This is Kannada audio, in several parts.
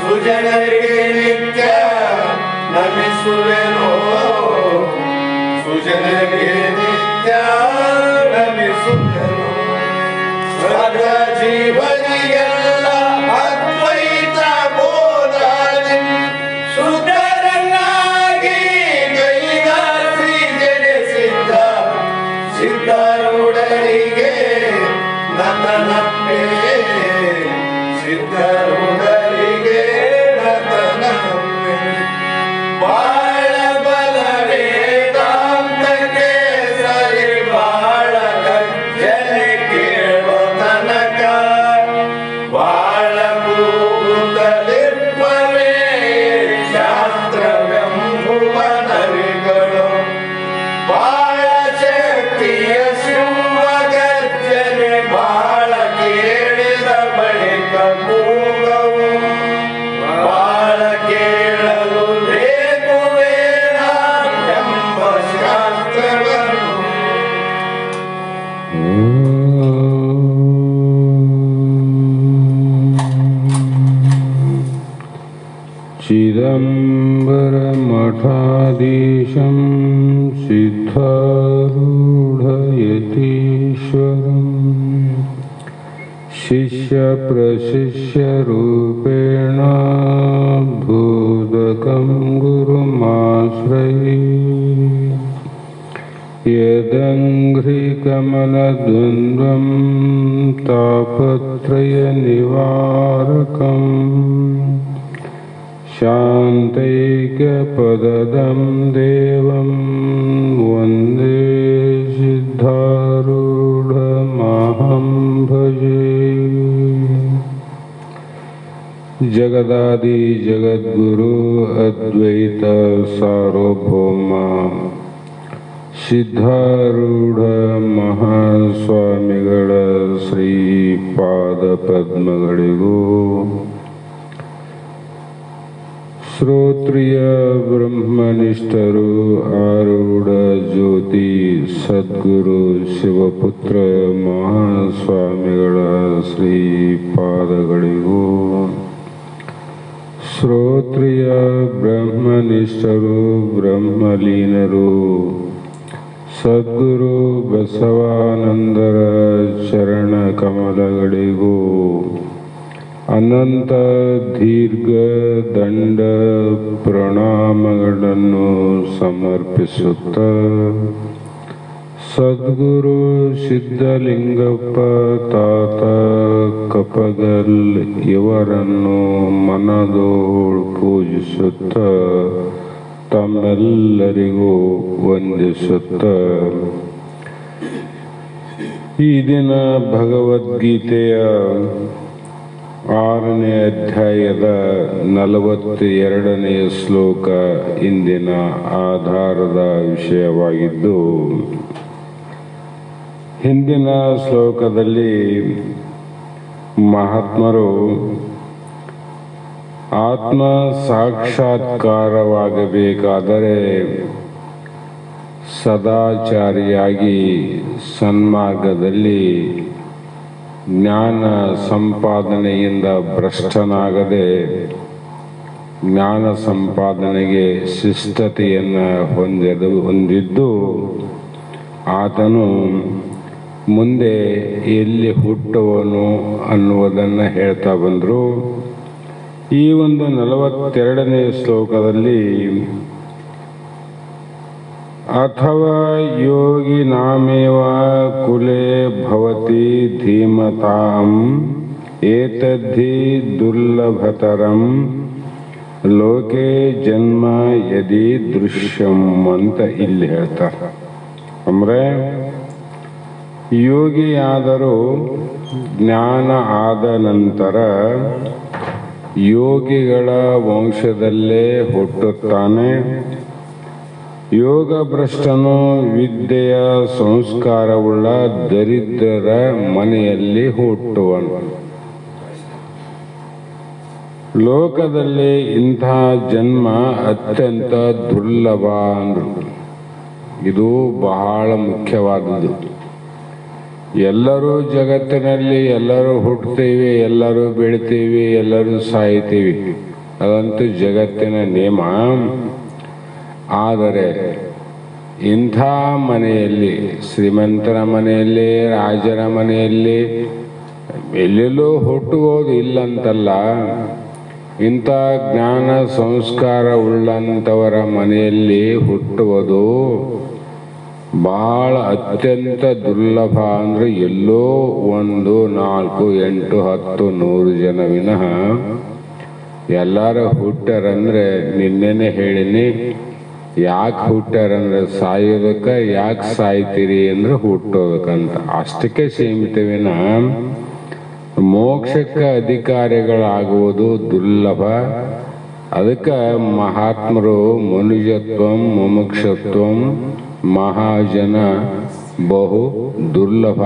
ಸುಜನರಿಗೆ ನಿತ್ಯ ನಮಿಸುವೆನೋ ಸುಜನರಿಗೆ ನಿತ್ಯ ನಮಿಸುವೆನೋ ಸರ್ವ ಜೀವನಿಗೆಲ್ಲ ಅದ್ವೈತ ಬೋಧಾದಿ ಶುದ್ಧರನ್ನಾಗಿ ಕೈಗ ಶ್ರೀ ಜನಿಸಿದ್ದ ಸಿದ್ಧರುಡರಿಗೆ ನತನಪ್ಪೆ ಸಿದ್ಧರುಡರಿಗೆ ಬಾಳ ಬಲವೇ ವೇದಾಂತಕ್ಕೆ ಸರಿ ಬಾಳ ಗರ್ಜನೆ ಕೇಳೋ ತನಕ ಬಾಳ ಕೂಗುತ್ತಲಿರ್ಪವೇ ಶಾಸ್ತ್ರವೆಂಬುವ ನರಿಗಳು ಬಾಳ ಶಕ್ತಿಯ ಶಿವ ಗರ್ಜನೆ ಬಾಳ ಕೇಳಿದ ಬಳಿಕ ಕೂಗವು ಬಾಳ ಕೇಳಲು ಬೇಕು ವೇದಾಂತ ಎಂಬ ಶಾಸ್ತ್ರವನ್ನು चिदंबरमठाधीशं सिद्धारूढयतीश्वरं शिष्यप्रशिष्यरूपेण बोधकं गुरुमाश्रये यदङ्घ्रिकमलद्वन्द्वं तापत्रयनिवारकम् शान्तैकपदं देवं वन्दे सिद्धारूढमहं भजे जगदादि जगद्गुरु अद्वैत सार्वभौम ಸಿದ್ಧಾರೂಢ ಮಹಾಸ್ವಾಮಿಗಳ ಶ್ರೀಪಾದ ಪದ್ಮಗಳಿಗೂ ಶ್ರೋತ್ರಿಯ ಬ್ರಹ್ಮನಿಷ್ಠರು ಆರೂಢ ಜ್ಯೋತಿ ಸದ್ಗುರು ಶಿವಪುತ್ರ ಮಹಾಸ್ವಾಮಿಗಳ ಶ್ರೀಪಾದಗಳಿಗೂ ಶ್ರೋತ್ರಿಯ ಬ್ರಹ್ಮನಿಷ್ಠರು ಬ್ರಹ್ಮಲೀನರು ಸದ್ಗುರು ಬಸವಾನಂದರ ಚರಣ ಕಮಲಗಳಿಗೂ ಅನಂತ ದೀರ್ಘ ದಂಡ ಪ್ರಣಾಮಗಳನ್ನು ಸಮರ್ಪಿಸುತ್ತ ಸದ್ಗುರು ಸಿದ್ಧಲಿಂಗಪ್ಪ ತಾತ ಕಪಗಲ್ ಇವರನ್ನು ಮನದೋಳು ಪೂಜಿಸುತ್ತ ತಮ್ಮೆಲ್ಲರಿಗೂ ವಂದಿಸುತ್ತ ಈ ದಿನ ಭಗವದ್ಗೀತೆಯ 6ನೇ ಅಧ್ಯಾಯದ 42ನೇ ಶ್ಲೋಕ ಇಂದಿನ ಆಧಾರದ ವಿಷಯವಾಗಿದ್ದು, ಹಿಂದಿನ ಶ್ಲೋಕದಲ್ಲಿ ಮಹಾತ್ಮರು ಆತ್ಮ ಸಾಕ್ಷಾತ್ಕಾರವಾಗಬೇಕಾದರೆ ಸದಾಚಾರಿಯಾಗಿ ಸನ್ಮಾರ್ಗದಲ್ಲಿ ಜ್ಞಾನ ಸಂಪಾದನೆಯಿಂದ ಭ್ರಷ್ಟನಾಗದೆ ಜ್ಞಾನ ಸಂಪಾದನೆಗೆ ಶಿಸ್ತತೆಯನ್ನು ಹೊಂದಿದ್ದು ಆತನು ಮುಂದೆ ಎಲ್ಲಿ ಹುಟ್ಟುವನು ಅನ್ನುವುದನ್ನು ಹೇಳ್ತಾ ಬಂದರು. ಈ ಒಂದು 42ನೇ ಶ್ಲೋಕದಲ್ಲಿ ಅಥವಾ ಯೋಗಿ ನಾಮೇವ ಕುಲೇ ಭವತಿ ಧೀಮತಾಂ ಏತದ್ಧಿ ದುರ್ಲಭತರಂ ಲೋಕೆ ಜನ್ಮ ಯದಿ ದೃಶ್ಯಂ ಅಂತ ಇಲ್ಲಿ ಹೇಳ್ತಾರೆ. ಅಂದರೆ ಯೋಗಿಯಾದರೂ ಜ್ಞಾನ ಆದ ನಂತರ ಯೋಗಿಗಳ ವಂಶದಲ್ಲೇ ಹುಟ್ಟುತ್ತಾನೆ. ಯೋಗ ಭ್ರಷ್ಟನು ವಿದ್ಯೆಯ ಸಂಸ್ಕಾರವುಳ್ಳ ದರಿದ್ರರ ಮನೆಯಲ್ಲಿ ಹುಟ್ಟುವನು. ಲೋಕದಲ್ಲಿ ಇಂಥ ಜನ್ಮ ಅತ್ಯಂತ ದುರ್ಲಭ ಅಂದರು. ಇದು ಬಹಳ ಮುಖ್ಯವಾದುದು. ಎಲ್ಲರೂ ಜಗತ್ತಿನಲ್ಲಿ ಎಲ್ಲರೂ ಹುಟ್ಟುತ್ತೀವಿ, ಎಲ್ಲರೂ ಬೆಳಿತೀವಿ, ಎಲ್ಲರೂ ಸಾಯ್ತೀವಿ, ಅದಂತೂ ಜಗತ್ತಿನ ನಿಯಮ. ಆದರೆ ಇಂಥ ಮನೆಯಲ್ಲಿ, ಶ್ರೀಮಂತರ ಮನೆಯಲ್ಲಿ, ರಾಜರ ಮನೆಯಲ್ಲಿ ಎಲ್ಲೆಲ್ಲೋ ಹುಟ್ಟುವುದು ಇಲ್ಲಂತಲ್ಲ, ಇಂಥ ಜ್ಞಾನ ಸಂಸ್ಕಾರ ಉಳ್ಳಂಥವರ ಮನೆಯಲ್ಲಿ ಹುಟ್ಟುವುದು ಬಹಳ ಅತ್ಯಂತ ದುರ್ಲಭ. ಅಂದರೆ ಎಲ್ಲೋ 1, 4, 8, 10, 100 ಜನ ವಿನಃ ಎಲ್ಲರೂ ಹುಟ್ಟಾರಂದ್ರೆ, ನಿನ್ನೆನೆ ಹೇಳಿನಿ, ಯಾಕೆ ಹುಟ್ಟಾರಂದ್ರೆ ಸಾಯೋದಕ್ಕೆ. ಯಾಕೆ ಸಾಯ್ತೀರಿ ಅಂದ್ರೆ ಹುಟ್ಟೋದಕ್ಕಂತ. ಅಷ್ಟಕ್ಕೆ ಸೀಮಿತವಿನ ಮೋಕ್ಷಕ್ಕೆ ಅಧಿಕಾರಿಗಳಾಗುವುದು ದುರ್ಲಭ. ಅದಕ್ಕೆ ಮಹಾತ್ಮರು ಮನುಜತ್ವಂ ಮುಮುಕ್ಷತ್ವಂ ಮಹಾಜನ ಬಹು ದುರ್ಲಭ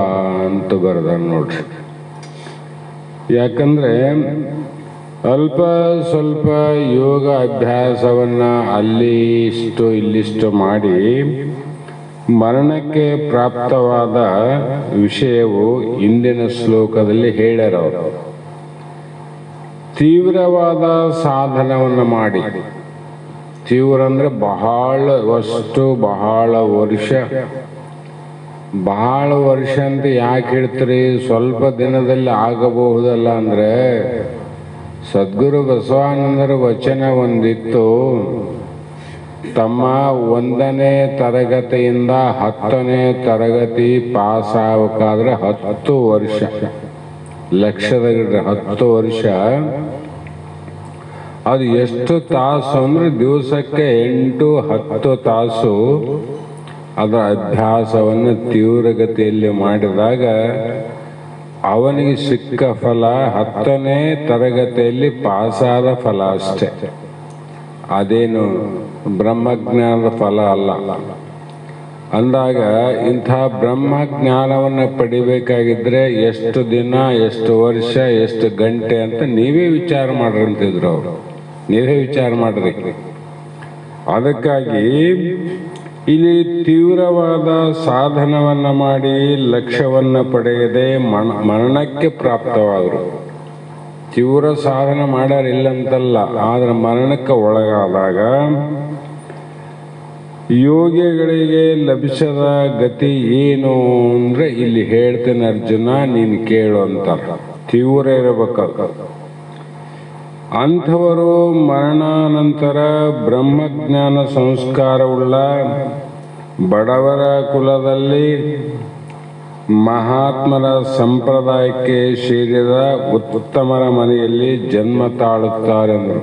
ಅಂತ ಬರೆದ ನೋಡ್ರಿ. ಯಾಕಂದ್ರೆ ಅಲ್ಪ ಸ್ವಲ್ಪ ಯೋಗ ಅಭ್ಯಾಸವನ್ನ ಅಲ್ಲಿ ಇಷ್ಟು ಇಲ್ಲಿಷ್ಟು ಮಾಡಿ ಮರಣಕ್ಕೆ ಪ್ರಾಪ್ತವಾದ ವಿಷಯವು ಇಂದಿನ ಶ್ಲೋಕದಲ್ಲಿ ಹೇಳ್ಯಾರವರು. ತೀವ್ರವಾದ ಸಾಧನವನ್ನು ಮಾಡಿ, ತೀವ್ರ ಅಂದ್ರೆ ಬಹಳ ವರ್ಷ ಅಂತ ಯಾಕೆ ಹೇಳ್ತೀರಿ? ಸ್ವಲ್ಪ ದಿನದಲ್ಲಿ ಆಗಬಹುದಲ್ಲ. ಅಂದ್ರೆ ಸದ್ಗುರು ಬಸವಾನಂದರ ವಚನ ಒಂದಿತ್ತು, ತಮ್ಮ 1ನೇ ತರಗತಿಯಿಂದ 10ನೇ ತರಗತಿ ಪಾಸ್ ಆಗಬೇಕಾದ್ರೆ 10 ವರ್ಷ, ಲಕ್ಷದ 10 ವರ್ಷ. ಅದು ಎಷ್ಟು ತಾಸು ಅಂದ್ರೆ ದಿವಸಕ್ಕೆ 8-10 ತಾಸು ಅದರ ಅಭ್ಯಾಸವನ್ನು ತೀವ್ರಗತಿಯಲ್ಲಿ ಮಾಡಿದಾಗ ಅವನಿಗೆ ಸಿಕ್ಕ ಫಲ 10ನೇ ತರಗತಿಯಲ್ಲಿ ಪಾಸಾದ ಫಲ ಅಷ್ಟೆ. ಅದೇನು ಬ್ರಹ್ಮಜ್ಞಾನದ ಫಲ ಅಲ್ಲ. ಅಂದಾಗ ಇಂಥ ಬ್ರಹ್ಮಜ್ಞಾನವನ್ನು ಪಡಿಬೇಕಾಗಿದ್ರೆ ಎಷ್ಟು ದಿನ, ಎಷ್ಟು ವರ್ಷ, ಎಷ್ಟು ಗಂಟೆ ಅಂತ ನೀವೇ ವಿಚಾರ ಮಾಡ್ರಿ ಅಂತಿದ್ರು ಅವರು. ನೀವೇ ವಿಚಾರ ಮಾಡ್ರಿ. ಅದಕ್ಕಾಗಿ ಇಲ್ಲಿ ತೀವ್ರವಾದ ಸಾಧನವನ್ನ ಮಾಡಿ ಲಕ್ಷ್ಯವನ್ನ ಪಡೆಯದೆ ಮರಣಕ್ಕೆ ಪ್ರಾಪ್ತವಾದರು. ತೀವ್ರ ಸಾಧನ ಮಾಡ್ಯಾರಿಲ್ಲಂತಲ್ಲ, ಆದ್ರೆ ಮರಣಕ್ಕೆ ಒಳಗಾದಾಗ ಯೋಗಿಗಳಿಗೆ ಲಭಿಸದ ಗತಿ ಏನು ಅಂದ್ರೆ ಇಲ್ಲಿ ಹೇಳ್ತೇನೆ ಅರ್ಜುನ, ನೀನು ಕೇಳು ಅಂತ. ತೀವ್ರ ಇರಬೇಕು. ಅಂಥವರು ಮರಣಾನಂತರ ಬ್ರಹ್ಮಜ್ಞಾನ ಸಂಸ್ಕಾರವುಳ್ಳ ಬಡವರ ಕುಲದಲ್ಲಿ ಮಹಾತ್ಮರ ಸಂಪ್ರದಾಯಕ್ಕೆ ಸೇರಿದ ಉತ್ತಮರ ಮನೆಯಲ್ಲಿ ಜನ್ಮ ತಾಳುತ್ತಾರೆಂದರು.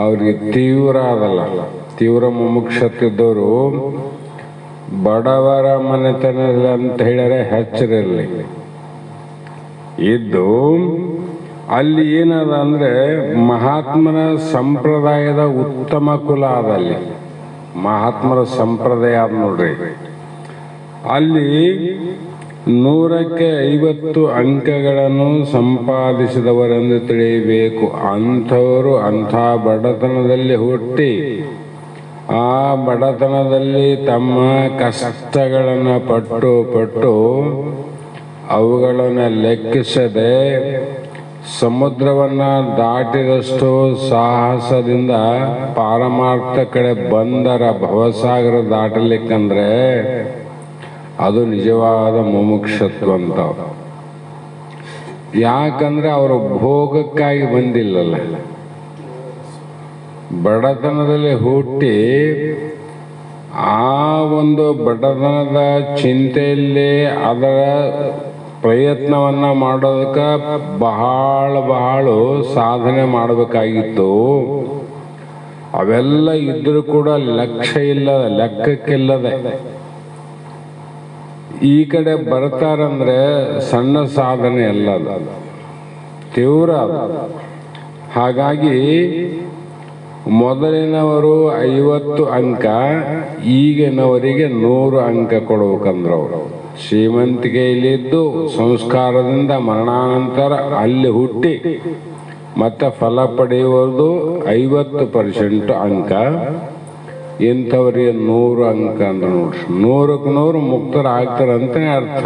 ಅವ್ರಿಗೆ ತೀವ್ರ ಅದಲ್ಲ, ತೀವ್ರ ಮುಮುಕ್ಷತಿದ್ದವರು ಬಡವರ ಮನೆತನದಲ್ಲಿ ಅಂತ ಹೇಳಿದರೆ ಹೆಚ್ಚರಿರಲಿ ಇದ್ದು, ಅಲ್ಲಿ ಏನದ ಅಂದ್ರೆ ಮಹಾತ್ಮರ ಸಂಪ್ರದಾಯದ ಉತ್ತಮ ಕುಲ ಅದಲ್ಲಿ. ಮಹಾತ್ಮರ ಸಂಪ್ರದಾಯ ಅದ ನೋಡ್ರಿ. ಅಲ್ಲಿ 100ಕ್ಕೆ 50 ಅಂಕಗಳನ್ನು ಸಂಪಾದಿಸಿದವರೆಂದು ತಿಳಿಯಬೇಕು. ಅಂಥವರು ಅಂಥ ಬಡತನದಲ್ಲಿ ಹುಟ್ಟಿ ಆ ಬಡತನದಲ್ಲಿ ತಮ್ಮ ಕಷ್ಟಗಳನ್ನು ಪಟ್ಟು ಅವುಗಳನ್ನು ಲೆಕ್ಕಿಸದೆ ಸಮುದ್ರವನ್ನ ದಾಟಿದಷ್ಟು ಸಾಹಸದಿಂದ ಪಾರಮಾರ್ಥ ಕಡೆ ಬಂದರ ಭವಸಾಗರ ದಾಟಲಿಕ್ಕಂದ್ರೆ ಅದು ನಿಜವಾದ ಮುಮುಕ್ಷತ್ವ ಅಂತ. ಯಾಕಂದ್ರೆ ಅವರು ಭೋಗಕ್ಕಾಗಿ ಬಂದಿಲ್ಲಲ್ಲ, ಬಡತನದಲ್ಲಿ ಹುಟ್ಟಿ ಆ ಒಂದು ಬಡತನದ ಚಿಂತೆಯಲ್ಲಿ ಅದರ ಪ್ರಯತ್ನವನ್ನ ಮಾಡೋದಕ್ಕೆ ಬಹಳ ಸಾಧನೆ ಮಾಡಬೇಕಾಗಿತ್ತು. ಅವೆಲ್ಲ ಇದ್ರೂ ಕೂಡ ಲೆಕ್ಕಕ್ಕಿಲ್ಲದೆ ಈ ಕಡೆ ಬರ್ತಾರಂದ್ರೆ ಸಣ್ಣ ಸಾಧನೆ ಅಲ್ಲ. ತೀವ್ರ ಅದು. ಹಾಗಾಗಿ ಮೊದಲಿನವರು 50 ಅಂಕ, ಈಗಿನವರಿಗೆ 100 ಅಂಕ ಕೊಡ್ಬೇಕಂದ್ರು ಅವರು. ಶ್ರೀಮಂತಿಕೆಯಲ್ಲಿದ್ದು ಸಂಸ್ಕಾರದಿಂದ ಮರಣಾನಂತರ ಅಲ್ಲಿ ಹುಟ್ಟಿ ಮತ್ತೆ ಫಲ ಪಡೆಯುವುದು 50% ಅಂಕ. ಇಂಥವರಿಗೆ 100 ಅಂಕ ಅಂದ್ರೆ ನೋಡ್ರಿ, 100ಕ್ಕೆ 100 ಮುಕ್ತರಾಗ್ತಾರಂತನೇ ಅರ್ಥ.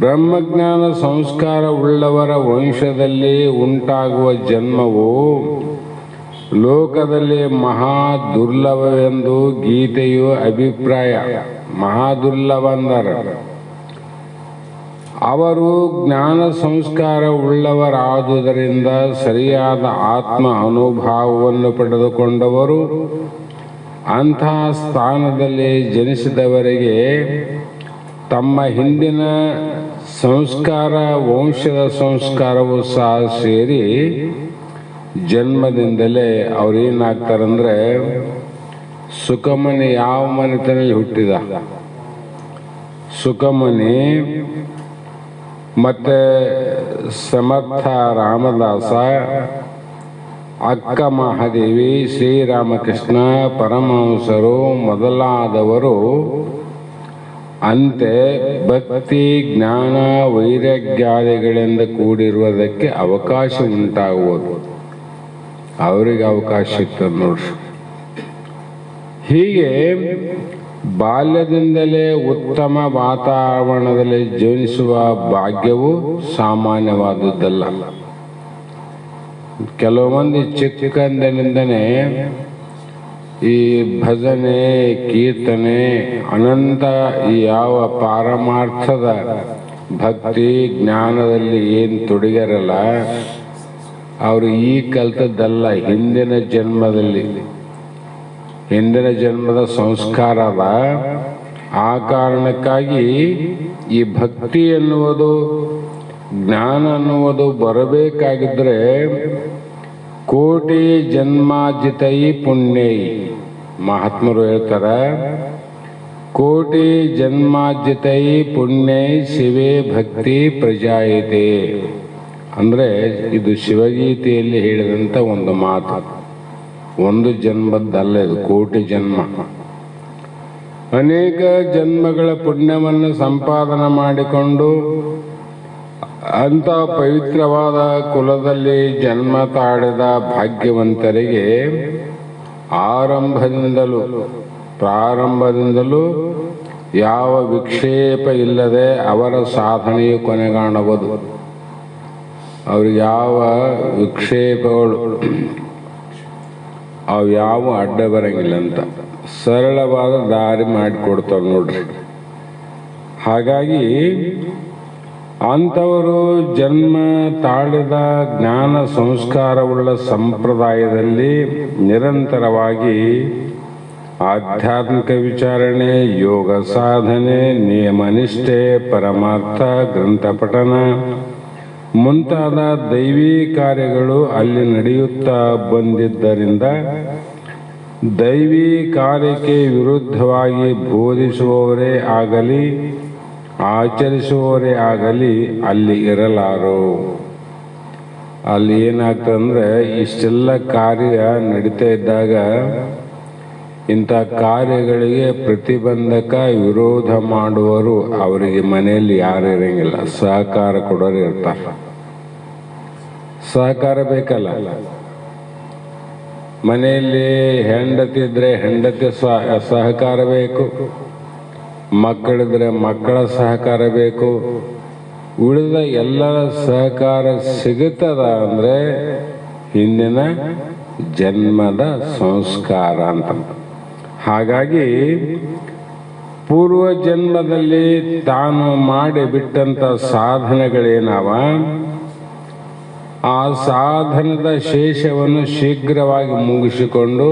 ಬ್ರಹ್ಮಜ್ಞಾನ ಸಂಸ್ಕಾರ ಉಳ್ಳವರ ವಂಶದಲ್ಲಿ ಉಂಟಾಗುವ ಜನ್ಮವು ಲೋಕದಲ್ಲಿ ಮಹಾ ದುರ್ಲಭವೆಂದು ಗೀತೆಯು ಅಭಿಪ್ರಾಯ. ಮಹಾ ದುರ್ಲಭ ಅಂದರೆ ಅವರು ಜ್ಞಾನ ಸಂಸ್ಕಾರ ಉಳ್ಳವರಾದುದರಿಂದ ಸರಿಯಾದ ಆತ್ಮ ಅನುಭವವನ್ನು ಪಡೆದುಕೊಂಡವರು. ಅಂತಹ ಸ್ಥಾನದಲ್ಲಿ ಜನಿಸಿದವರಿಗೆ ತಮ್ಮ ಹಿಂದಿನ ಸಂಸ್ಕಾರ, ವಂಶದ ಸಂಸ್ಕಾರವು ಸಹ ಸೇರಿ ಜನ್ಮದಿಂದಲೇ ಅವ್ರೇನಾಗ್ತಾರಂದ್ರೆ, ಸುಖಮನಿ ಯಾವ ಮನೆತನಲ್ಲಿ ಹುಟ್ಟಿದ, ಸುಖಮನಿ ಮತ್ತೆ ಸಮರ್ಥ ರಾಮದಾಸ, ಅಕ್ಕ ಮಹಾದೇವಿ, ಶ್ರೀರಾಮಕೃಷ್ಣ ಪರಮಹಂಸರು ಮೊದಲಾದವರು ಅಂತೆ ಭಕ್ತಿ, ಜ್ಞಾನ, ವೈರಾಗ್ಯಾದಿಗಳಿಂದ ಕೂಡಿರುವುದಕ್ಕೆ ಅವಕಾಶ ಉಂಟಾಗುವುದು. ಅವರಿಗೆ ಅವಕಾಶ ಸಿಗ್ತದೆ ನೋಡ್ರಿ. ಹೀಗೆ ಬಾಲ್ಯದಿಂದಲೇ ಉತ್ತಮ ವಾತಾವರಣದಲ್ಲಿ ಜೀವಿಸುವ ಭಾಗ್ಯವು ಸಾಮಾನ್ಯವಾದದ್ದಲ್ಲ. ಕೆಲವು ಮಂದಿ ಚಿಕ್ಕಂದಿನಿಂದನೇ ಈ ಭಜನೆ, ಕೀರ್ತನೆ, ಅನಂತ ಈ ಯಾವ ಪಾರಮಾರ್ಥದ ಭಕ್ತಿ ಜ್ಞಾನದಲ್ಲಿ ಏನು ತೊಡಗಿರಲ್ಲ, ಅವರು ಈ ಕಲ್ತದ್ದಲ್ಲ, ಹಿಂದಿನ ಜನ್ಮದ ಸಂಸ್ಕಾರ ಅದ. ಆ ಕಾರಣಕ್ಕಾಗಿ ಈ ಭಕ್ತಿ ಎನ್ನುವುದು, ಜ್ಞಾನ ಅನ್ನುವುದು ಬರಬೇಕಾಗಿದ್ರೆ ಕೋಟಿ ಜನ್ಮಾರ್ಜಿತೈ ಪುಣ್ಯೈ. ಮಹಾತ್ಮರು ಹೇಳ್ತಾರೆ, ಕೋಟಿ ಜನ್ಮಾರ್ಜಿತೈ ಪುಣ್ಯೈ ಶಿವೇ ಭಕ್ತಿ ಪ್ರಜಾಯತೆ. ಅಂದ್ರೆ ಇದು ಶಿವಗೀತೆಯಲ್ಲಿ ಹೇಳಿದಂಥ ಒಂದು ಮಾತು. ಒಂದು ಜನ್ಮದ್ದಲ್ಲ, ಇದು ಕೋಟಿ ಜನ್ಮ. ಅನೇಕ ಜನ್ಮಗಳ ಪುಣ್ಯವನ್ನು ಸಂಪಾದನೆ ಮಾಡಿಕೊಂಡು ಅಂತ ಪವಿತ್ರವಾದ ಕುಲದಲ್ಲಿ ಜನ್ಮ ತಾಳಿದ ಭಾಗ್ಯವಂತರಿಗೆ ಪ್ರಾರಂಭದಿಂದಲೂ ಯಾವ ವಿಕ್ಷೇಪ ಇಲ್ಲದೆ ಅವರ ಸಾಧನೆಯು ಕೊನೆಗಾಣಬಹುದು. ಅವ್ರಿಗೆ ಯಾವ ವಿಕ್ಷೇಪಗಳು, ಅವು ಯಾವ ಅಡ್ಡ ಬರಂಗಿಲ್ಲ ಅಂತ ಸರಳವಾದ ದಾರಿ ಮಾಡಿಕೊಡ್ತಾವೆ ನೋಡ್ರಿ. ಹಾಗಾಗಿ ಅಂಥವರು ಜನ್ಮ ತಾಳಿದ ಜ್ಞಾನ ಸಂಸ್ಕಾರವುಳ್ಳ ಸಂಪ್ರದಾಯದಲ್ಲಿ ನಿರಂತರವಾಗಿ ಆಧ್ಯಾತ್ಮಿಕ ವಿಚಾರಣೆ, ಯೋಗ ಸಾಧನೆ, ನಿಯಮನಿಷ್ಠೆ, ಪರಮಾರ್ಥ ಗ್ರಂಥ ಪಠನ ಮುಂತಾದ ದೈವಿ ಕಾರ್ಯಗಳು ಅಲ್ಲಿ ನಡೆಯುತ್ತಾ ಬಂದಿದ್ದರಿಂದ ದೈವಿ ಕಾರ್ಯಕ್ಕೆ ವಿರುದ್ಧವಾಗಿ ಬೋಧಿಸುವವರೇ ಆಗಲಿ ಆಚರಿಸುವವರೇ ಆಗಲಿ ಅಲ್ಲಿ ಇರಲಾರು. ಅಲ್ಲಿ ಏನಾಗ್ತದಂದ್ರೆ, ಇಷ್ಟೆಲ್ಲ ಕಾರ್ಯ ನಡೀತಾ ಇದ್ದಾಗ ಇಂಥ ಕಾರ್ಯಗಳಿಗೆ ಪ್ರತಿಬಂಧಕ, ವಿರೋಧ ಮಾಡುವರು ಅವರಿಗೆ ಮನೆಯಲ್ಲಿ ಯಾರು ಇರಂಗಿಲ್ಲ. ಸಹಕಾರ ಕೊಡೋರು ಇರ್ತಾರೆ. ಸಹಕಾರ ಬೇಕಲ್ಲ. ಮನೆಯಲ್ಲಿ ಹೆಂಡತಿ ಇದ್ರೆ ಹೆಂಡತಿ ಸಹಕಾರ ಬೇಕು, ಮಕ್ಕಳಿದ್ರೆ ಮಕ್ಕಳ ಸಹಕಾರ ಬೇಕು. ಉಳಿದ ಎಲ್ಲರ ಸಹಕಾರ ಸಿಗುತ್ತದ ಅಂದ್ರೆ ಹಿಂದಿನ ಜನ್ಮದ ಸಂಸ್ಕಾರ ಅಂತ. ಹಾಗಾಗಿ ಪೂರ್ವ ಜನ್ಮದಲ್ಲಿ ತಾನು ಮಾಡಿ ಬಿಟ್ಟಂತ ಸಾಧನೆಗಳೇನವ, ಆ ಸಾಧನದ ಶೇಷವನ್ನು ಶೀಘ್ರವಾಗಿ ಮುಗಿಸಿಕೊಂಡು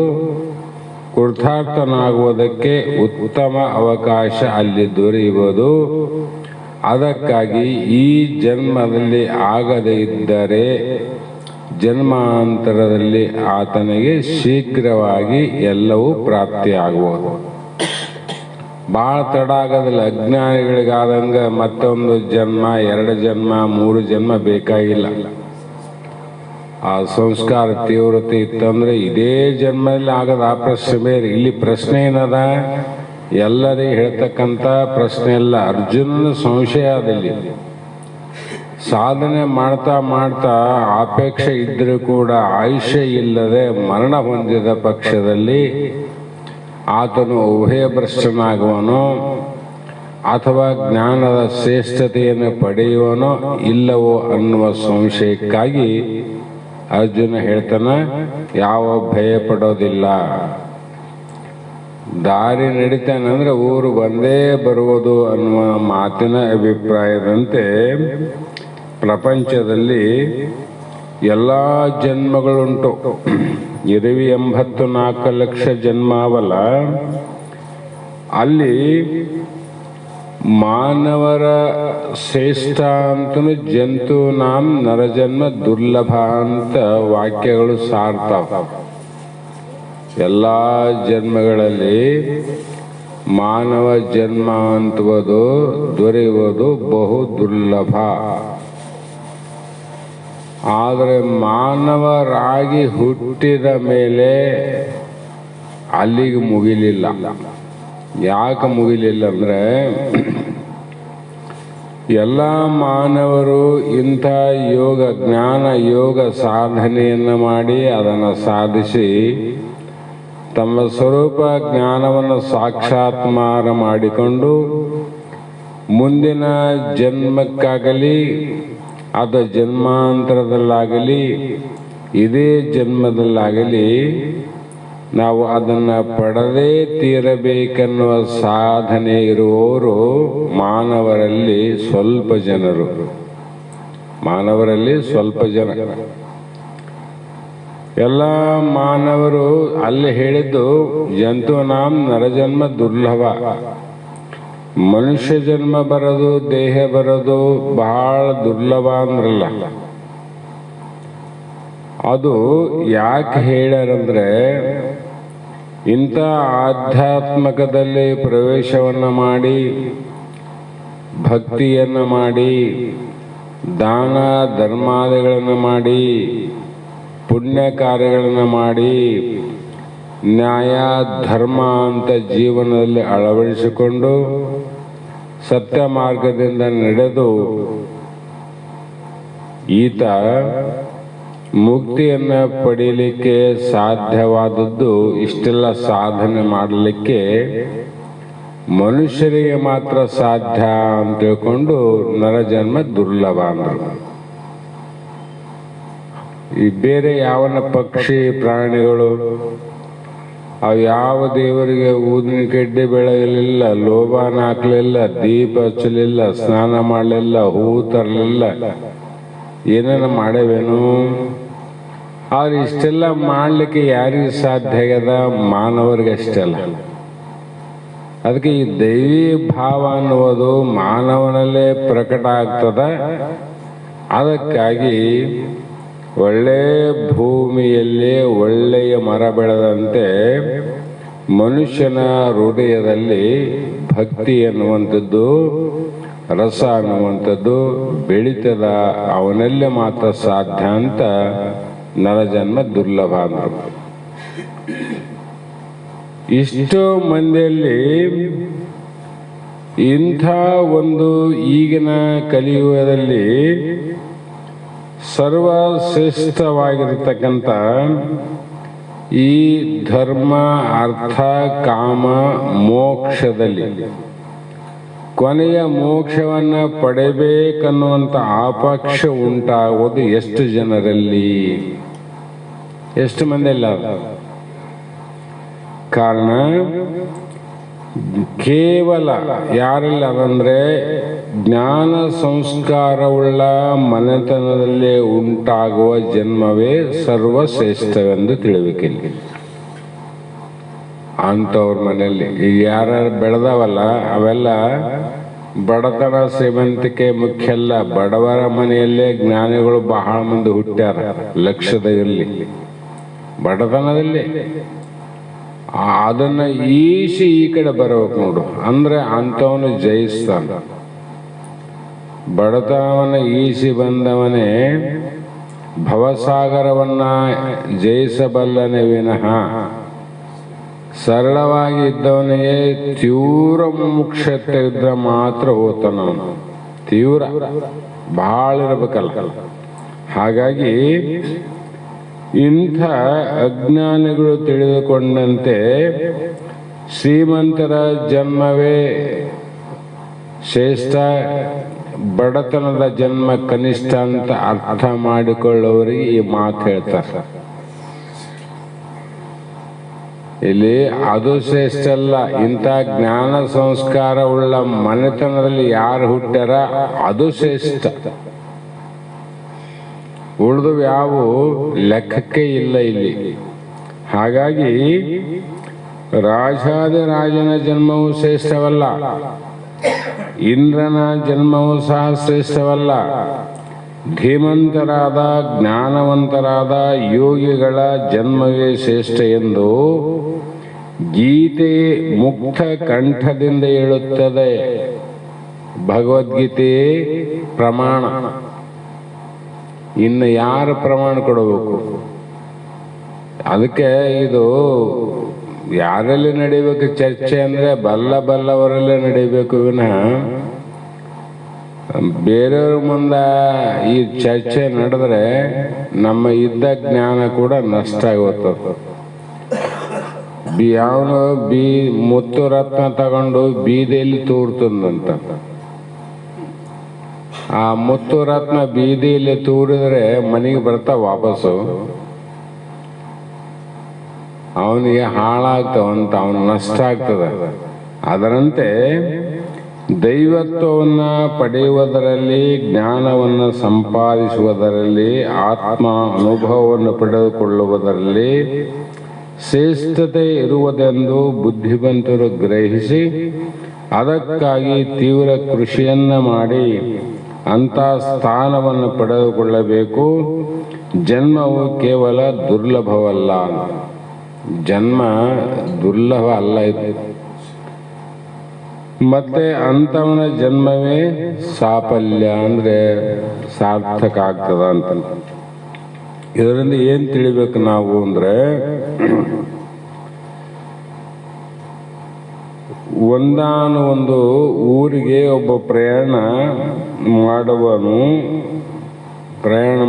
ಕೃತಾರ್ಥನಾಗುವುದಕ್ಕೆ ಉತ್ತಮ ಅವಕಾಶ ಅಲ್ಲಿ ದೊರೆಯುವುದು. ಅದಕ್ಕಾಗಿ ಈ ಜನ್ಮದಲ್ಲಿ ಆಗದೇ ಇದ್ದರೆ ಜನ್ಮಾಂತರದಲ್ಲಿ ಆತನಿಗೆ ಶೀಘ್ರವಾಗಿ ಎಲ್ಲವೂ ಪ್ರಾಪ್ತಿಯಾಗುವುದು. ಭಾಳ ತಡ ಆಗೋದಿಲ್ಲ. ಅಜ್ಞಾನಿಗಳಿಗಾದಂಗೆ ಮತ್ತೊಂದು ಜನ್ಮ, 2 ಜನ್ಮ, 3 ಜನ್ಮ ಬೇಕಾಗಿಲ್ಲ. ಆ ಸಂಸ್ಕಾರ ತೀವ್ರತೆ ಇತ್ತಂದ್ರೆ ಇದೇ ಜನ್ಮದಲ್ಲಿ ಆಗದ. ಆ ಪ್ರಶ್ನೆ ಬೇರೆ. ಇಲ್ಲಿ ಪ್ರಶ್ನೆ ಏನದ, ಎಲ್ಲರಿಗೆ ಹೇಳ್ತಕ್ಕಂಥ ಪ್ರಶ್ನೆ ಅಲ್ಲ, ಅರ್ಜುನನ ಸಂಶಯ ಅದಲ್ಲಿ. ಸಾಧನೆ ಮಾಡ್ತಾ ಮಾಡ್ತಾ ಅಪೇಕ್ಷೆ ಇದ್ರೂ ಕೂಡ ಆಯುಷ್ಯ ಇಲ್ಲದೆ ಮರಣ ಹೊಂದಿದ ಪಕ್ಷದಲ್ಲಿ ಆತನು ಉಭಯಭ್ರಷ್ಟನಾಗುವನೋ ಅಥವಾ ಜ್ಞಾನದ ಶ್ರೇಷ್ಠತೆಯನ್ನು ಪಡೆಯುವನೋ ಇಲ್ಲವೋ ಅನ್ನುವ ಸಂಶಯಕ್ಕಾಗಿ ಅರ್ಜುನ ಹೇಳ್ತಾನೆ, ಯಾವ ಭಯ ಪಡೋದಿಲ್ಲ. ದಾರಿ ನಡೀತಾನಂದ್ರೆ ಊರು ಬಂದೇ ಬರುವುದು ಅನ್ನುವ ಮಾತಿನ ಅಭಿಪ್ರಾಯದಂತೆ ಪ್ರಪಂಚದಲ್ಲಿ ಎಲ್ಲ ಜನ್ಮಗಳುಂಟು. 84 ಲಕ್ಷ ಜನ್ಮ ಅವಲ್ಲ. ಅಲ್ಲಿ ಮಾನವರ ಶ್ರೇಷ್ಠ ಅಂತೂ ಜಂತು ನಾಂ ನರಜನ್ಮ ದುರ್ಲಭ ಅಂತ ವಾಕ್ಯಗಳು ಸಾರ್ತಾವ. ಎಲ್ಲ ಜನ್ಮಗಳಲ್ಲಿ ಮಾನವ ಜನ್ಮ ಅಂತುವುದು ದೊರೆಯುವುದು ಬಹು ದುರ್ಲಭ. ಆದರೆ ಮಾನವರಾಗಿ ಹುಟ್ಟಿದ ಮೇಲೆ ಅಲ್ಲಿಗೆ ಮುಗಿಲಿಲ್ಲ. ಯಾಕೆ ಮುಗಿಲಿಲ್ಲ ಅಂದರೆ, ಎಲ್ಲ ಮಾನವರು ಇಂಥ ಯೋಗ ಜ್ಞಾನ ಯೋಗ ಸಾಧನೆಯನ್ನು ಮಾಡಿ ಅದನ್ನು ಸಾಧಿಸಿ ತಮ್ಮ ಸ್ವರೂಪ ಜ್ಞಾನವನ್ನು ಸಾಕ್ಷಾತ್ಕಾರ ಮಾಡಿಕೊಂಡು ಮುಂದಿನ ಜನ್ಮಕ್ಕಾಗಲಿ ಅದು ಜನ್ಮಾಂತರದಲ್ಲಾಗಲಿ ಇದೇ ಜನ್ಮದಲ್ಲಾಗಲಿ ನಾವು ಅದನ್ನು ಪಡೆದೇ ತೀರಬೇಕೆನ್ನುವ ಸಾಧನೆ ಇರುವವರು ಮಾನವರಲ್ಲಿ ಸ್ವಲ್ಪ ಜನರು. ಮಾನವರಲ್ಲಿ ಸ್ವಲ್ಪ ಜನ. ಎಲ್ಲ ಮಾನವರು ಅಲ್ಲಿ ಹೇಳಿದ್ದು ಜಂತು ನಾಂ ನರಜನ್ಮ ದುರ್ಲಭ. ಮನುಷ್ಯ ಜನ್ಮ ಬರೋದು, ದೇಹ ಬರೋದು ಬಹಳ ದುರ್ಲಭ ಅಂದ್ರಲ್ಲ. ಅದು ಯಾಕೆ ಹೇಳ್ಯಾರಂದ್ರೆ, ಇಂಥ ಆಧ್ಯಾತ್ಮಕದಲ್ಲಿ ಪ್ರವೇಶವನ್ನು ಮಾಡಿ ಭಕ್ತಿಯನ್ನು ಮಾಡಿ ದಾನ ಧರ್ಮಾದಿಗಳನ್ನು ಮಾಡಿ ಪುಣ್ಯ ಕಾರ್ಯಗಳನ್ನು ಮಾಡಿ ನ್ಯಾಯ ಧರ್ಮ ಅಂತ ಜೀವನದಲ್ಲಿ ಅಳವಡಿಸಿಕೊಂಡು ಸತ್ಯ ಮಾರ್ಗದಿಂದ ನಡೆದು ಈತ ಮುಕ್ತಿಯನ್ನು ಪಡೀಲಿಕ್ಕೆ ಸಾಧ್ಯವಾದದ್ದು ಇಷ್ಟೆಲ್ಲ ಸಾಧನೆ ಮಾಡಲಿಕ್ಕೆ ಮನುಷ್ಯರಿಗೆ ಮಾತ್ರ ಸಾಧ್ಯ ಅಂತ ತಿಳ್ಕೊಂಡು ನರಜನ್ಮ ದುರ್ಲಭ ಅಂದರು. ಈ ಬೇರೆ ಯಾವನ ಪಕ್ಷಿ ಪ್ರಾಣಿಗಳು ಅವು ಯಾವ ದೇವರಿಗೆ ಊದಿನ ಕಡ್ಡಿ ಬೆಳಗಲಿಲ್ಲ, ಲೋಬಾನ ಹಾಕ್ಲಿಲ್ಲ, ದೀಪ ಹಚ್ಚಲಿಲ್ಲ, ಸ್ನಾನ ಮಾಡಲಿಲ್ಲ, ಹೂ ತರಲಿಲ್ಲ, ಏನೇನು ಮಾಡೇವೇನು. ಆದ್ರೆ ಇಷ್ಟೆಲ್ಲ ಮಾಡಲಿಕ್ಕೆ ಯಾರಿಗೆ ಸಾಧ್ಯ ಆಗ್ಯದ? ಮಾನವರಿಗೆ ಅಷ್ಟೆಲ್ಲ. ಅದಕ್ಕೆ ಈ ದೈವಿ ಭಾವ ಅನ್ನುವುದು ಮಾನವನಲ್ಲೇ ಪ್ರಕಟ ಆಗ್ತದ. ಅದಕ್ಕಾಗಿ ಒಳ್ಳೆಯ ಭೂಮಿಯಲ್ಲಿ ಒಳ್ಳೆಯ ಮರ ಬೆಳೆದಂತೆ ಮನುಷ್ಯನ ಹೃದಯದಲ್ಲಿ ಭಕ್ತಿ ಅನ್ನುವಂಥದ್ದು, ರಸ ಅನ್ನುವಂಥದ್ದು ಬೆಳೀತದ. ಅವನಲ್ಲೇ ಮಾತ್ರ ಸಾಧ್ಯ ಅಂತ ನರಜನ್ಮ ದುರ್ಲಭ ಅಂದರು. ಇಷ್ಟೋ ಮಂದಿಯಲ್ಲಿ ಇಂಥ ಒಂದು ಈಗಿನ ಕಲಿಯುಗದಲ್ಲಿ ಸರ್ವಶ್ರೇಷ್ಠವಾಗಿರತಕ್ಕಂಥ ಈ ಧರ್ಮ ಅರ್ಥ ಕಾಮ ಮೋಕ್ಷದಲ್ಲಿ ಕೊನೆಯ ಮೋಕ್ಷವನ್ನು ಪಡೆಯಬೇಕನ್ನುವಂಥ ಆಪಕ್ಷ ಉಂಟಾಗುವುದು ಎಷ್ಟು ಜನರಲ್ಲಿ, ಎಷ್ಟು ಮಂದಿಲ್ಲ. ಕಾರಣ ಕೇವಲ ಯಾರಲ್ಲಿ ಅದಂದ್ರೆ ಜ್ಞಾನ ಸಂಸ್ಕಾರವುಳ್ಳ ಮನೆತನದಲ್ಲೇ ಉಂಟಾಗುವ ಜನ್ಮವೇ ಸರ್ವಶ್ರೇಷ್ಠವೆಂದು ತಿಳಿಬೇಕಿಲ್ಲ. ಅಂಥವ್ರ ಮನೆಯಲ್ಲಿ ಈಗ ಯಾರು ಬೆಳೆದವಲ್ಲ ಅವೆಲ್ಲ ಬಡತನ ಶ್ರೀಮಂತಿಕೆ ಮುಖ್ಯ ಅಲ್ಲ. ಬಡವರ ಮನೆಯಲ್ಲೇ ಜ್ಞಾನಿಗಳು ಬಹಳ ಮಂದಿ ಹುಟ್ಟ್ಯಾರ, ಲಕ್ಷದ ಇರಲಿ ಬಡತನದಲ್ಲಿ. ಅದನ್ನ ಈಸಿ ಈ ಕಡೆ ಬರಬೇಕು ನೋಡು, ಅಂದ್ರೆ ಅಂಥವನು ಜಯಿಸ್ತಾನ. ಬಡತನವನ್ನ ಈಸಿ ಬಂದವನೇ ಭವಸಾಗರವನ್ನ ಜಯಿಸಬಲ್ಲನೆ ವಿನಃ ಸರಳವಾಗಿ ಇದ್ದವನಿಗೆ ತೀವ್ರ ಮುಕ್ಷತೆ ಇದ್ರೆ ಮಾತ್ರ ಹೋತಾನವನು. ತೀವ್ರ ಬಹಳ ಇರಬೇಕಲ್ಲ. ಹಾಗಾಗಿ ಇಂಥ ಅಜ್ಞಾನಿಗಳು ತಿಳಿದುಕೊಂಡಂತೆ ಶ್ರೀಮಂತರ ಜನ್ಮವೇ ಶ್ರೇಷ್ಠ, ಬಡತನದ ಜನ್ಮ ಕನಿಷ್ಠ ಅಂತ ಅರ್ಥ ಮಾಡಿಕೊಳ್ಳುವವರಿಗೆ ಈ ಮಾತು ಹೇಳ್ತಾರೆ. ಇಲ್ಲಿ ಅದು ಶ್ರೇಷ್ಠ ಅಲ್ಲ, ಇಂಥ ಜ್ಞಾನ ಸಂಸ್ಕಾರವುಳ್ಳ ಮನೆತನದಲ್ಲಿ ಯಾರು ಹುಟ್ಟ್ಯಾರ ಅದು ಶ್ರೇಷ್ಠ. ಉಳಿದು ಯಾವ ಲೆಕ್ಕಕ್ಕೆ ಇಲ್ಲ ಇಲ್ಲಿ. ಹಾಗಾಗಿ ರಾಜಾದಿರಾಜನ ಜನ್ಮವು ಶ್ರೇಷ್ಠವಲ್ಲ, ಇಂದ್ರನ ಜನ್ಮವು ಸಹ ಶ್ರೇಷ್ಠವಲ್ಲ. ಧೀಮಂತರಾದ ಜ್ಞಾನವಂತರಾದ ಯೋಗಿಗಳ ಜನ್ಮವೇ ಶ್ರೇಷ್ಠ ಎಂದು ಗೀತೆ ಮುಕ್ತ ಕಂಠದಿಂದ ಹೇಳುತ್ತದೆ. ಭಗವದ್ಗೀತೆ ಪ್ರಮಾಣ. ಇನ್ನು ಯಾರು ಪ್ರಮಾಣ ಕೊಡಬೇಕು? ಅದಕ್ಕೆ ಇದು ಯಾರಲ್ಲಿ ನಡೀಬೇಕು ಚರ್ಚೆ ಅಂದ್ರೆ ಬಲ್ಲವರಲ್ಲೇ ನಡೀಬೇಕು ವಿನಃ ಬೇರೆಯವ್ರ ಮುಂದೆ ಈ ಚರ್ಚೆ ನಡೆದ್ರೆ ನಮ್ಮ ಇದ್ದ ಜ್ಞಾನ ಕೂಡ ನಷ್ಟ ಆಗೋಗ್ತದೆ. ಅವನು ಮುತ್ತು ರತ್ನ ತಗೊಂಡು ಬೀದಿಯಲ್ಲಿ ತೂರ್ತಂದಂತ. ಆ ಮುತ್ತು ರತ್ನ ಬೀದಿಯಲ್ಲಿ ತೂರಿದ್ರೆ ಮನೆಗೆ ಬರ್ತಾವ ವಾಪಸ್ಸು, ಅವನಿಗೆ ಹಾಳಾಗ್ತಾವಂತ, ಅವನು ನಷ್ಟ ಆಗ್ತದೆ. ಅದರಂತೆ ದೈವತ್ವವನ್ನು ಪಡೆಯುವುದರಲ್ಲಿ, ಜ್ಞಾನವನ್ನು ಸಂಪಾದಿಸುವುದರಲ್ಲಿ, ಆತ್ಮ ಅನುಭವವನ್ನು ಪಡೆದುಕೊಳ್ಳುವುದರಲ್ಲಿ ಶ್ರೇಷ್ಠತೆ ಇರುವುದೆಂದು ಬುದ್ಧಿವಂತರು ಗ್ರಹಿಸಿ ಅದಕ್ಕಾಗಿ ತೀವ್ರ ಕೃಷಿಯನ್ನ ಮಾಡಿ ಅಂಥ ಸ್ಥಾನವನ್ನು ಪಡೆದುಕೊಳ್ಳಬೇಕು. ಜನ್ಮವು ಕೇವಲ ದುರ್ಲಭವಲ್ಲ, ಜನ್ಮ ದುರ್ಲಭ ಅಲ್ಲ ಇದು. ಮತ್ತೆ ಅಂಥವನ ಜನ್ಮವೇ ಸಾಫಲ್ಯ ಅಂದ್ರೆ ಸಾರ್ಥಕ ಆಗ್ತದ ಅಂತ. ಇದರಿಂದ ಏನ್ ತಿಳಿಬೇಕು ನಾವು ಅಂದ್ರೆ, ಒಂದಾನೊಂದು ಊರಿಗೆ ಒಬ್ಬ ಪ್ರಯಾಣ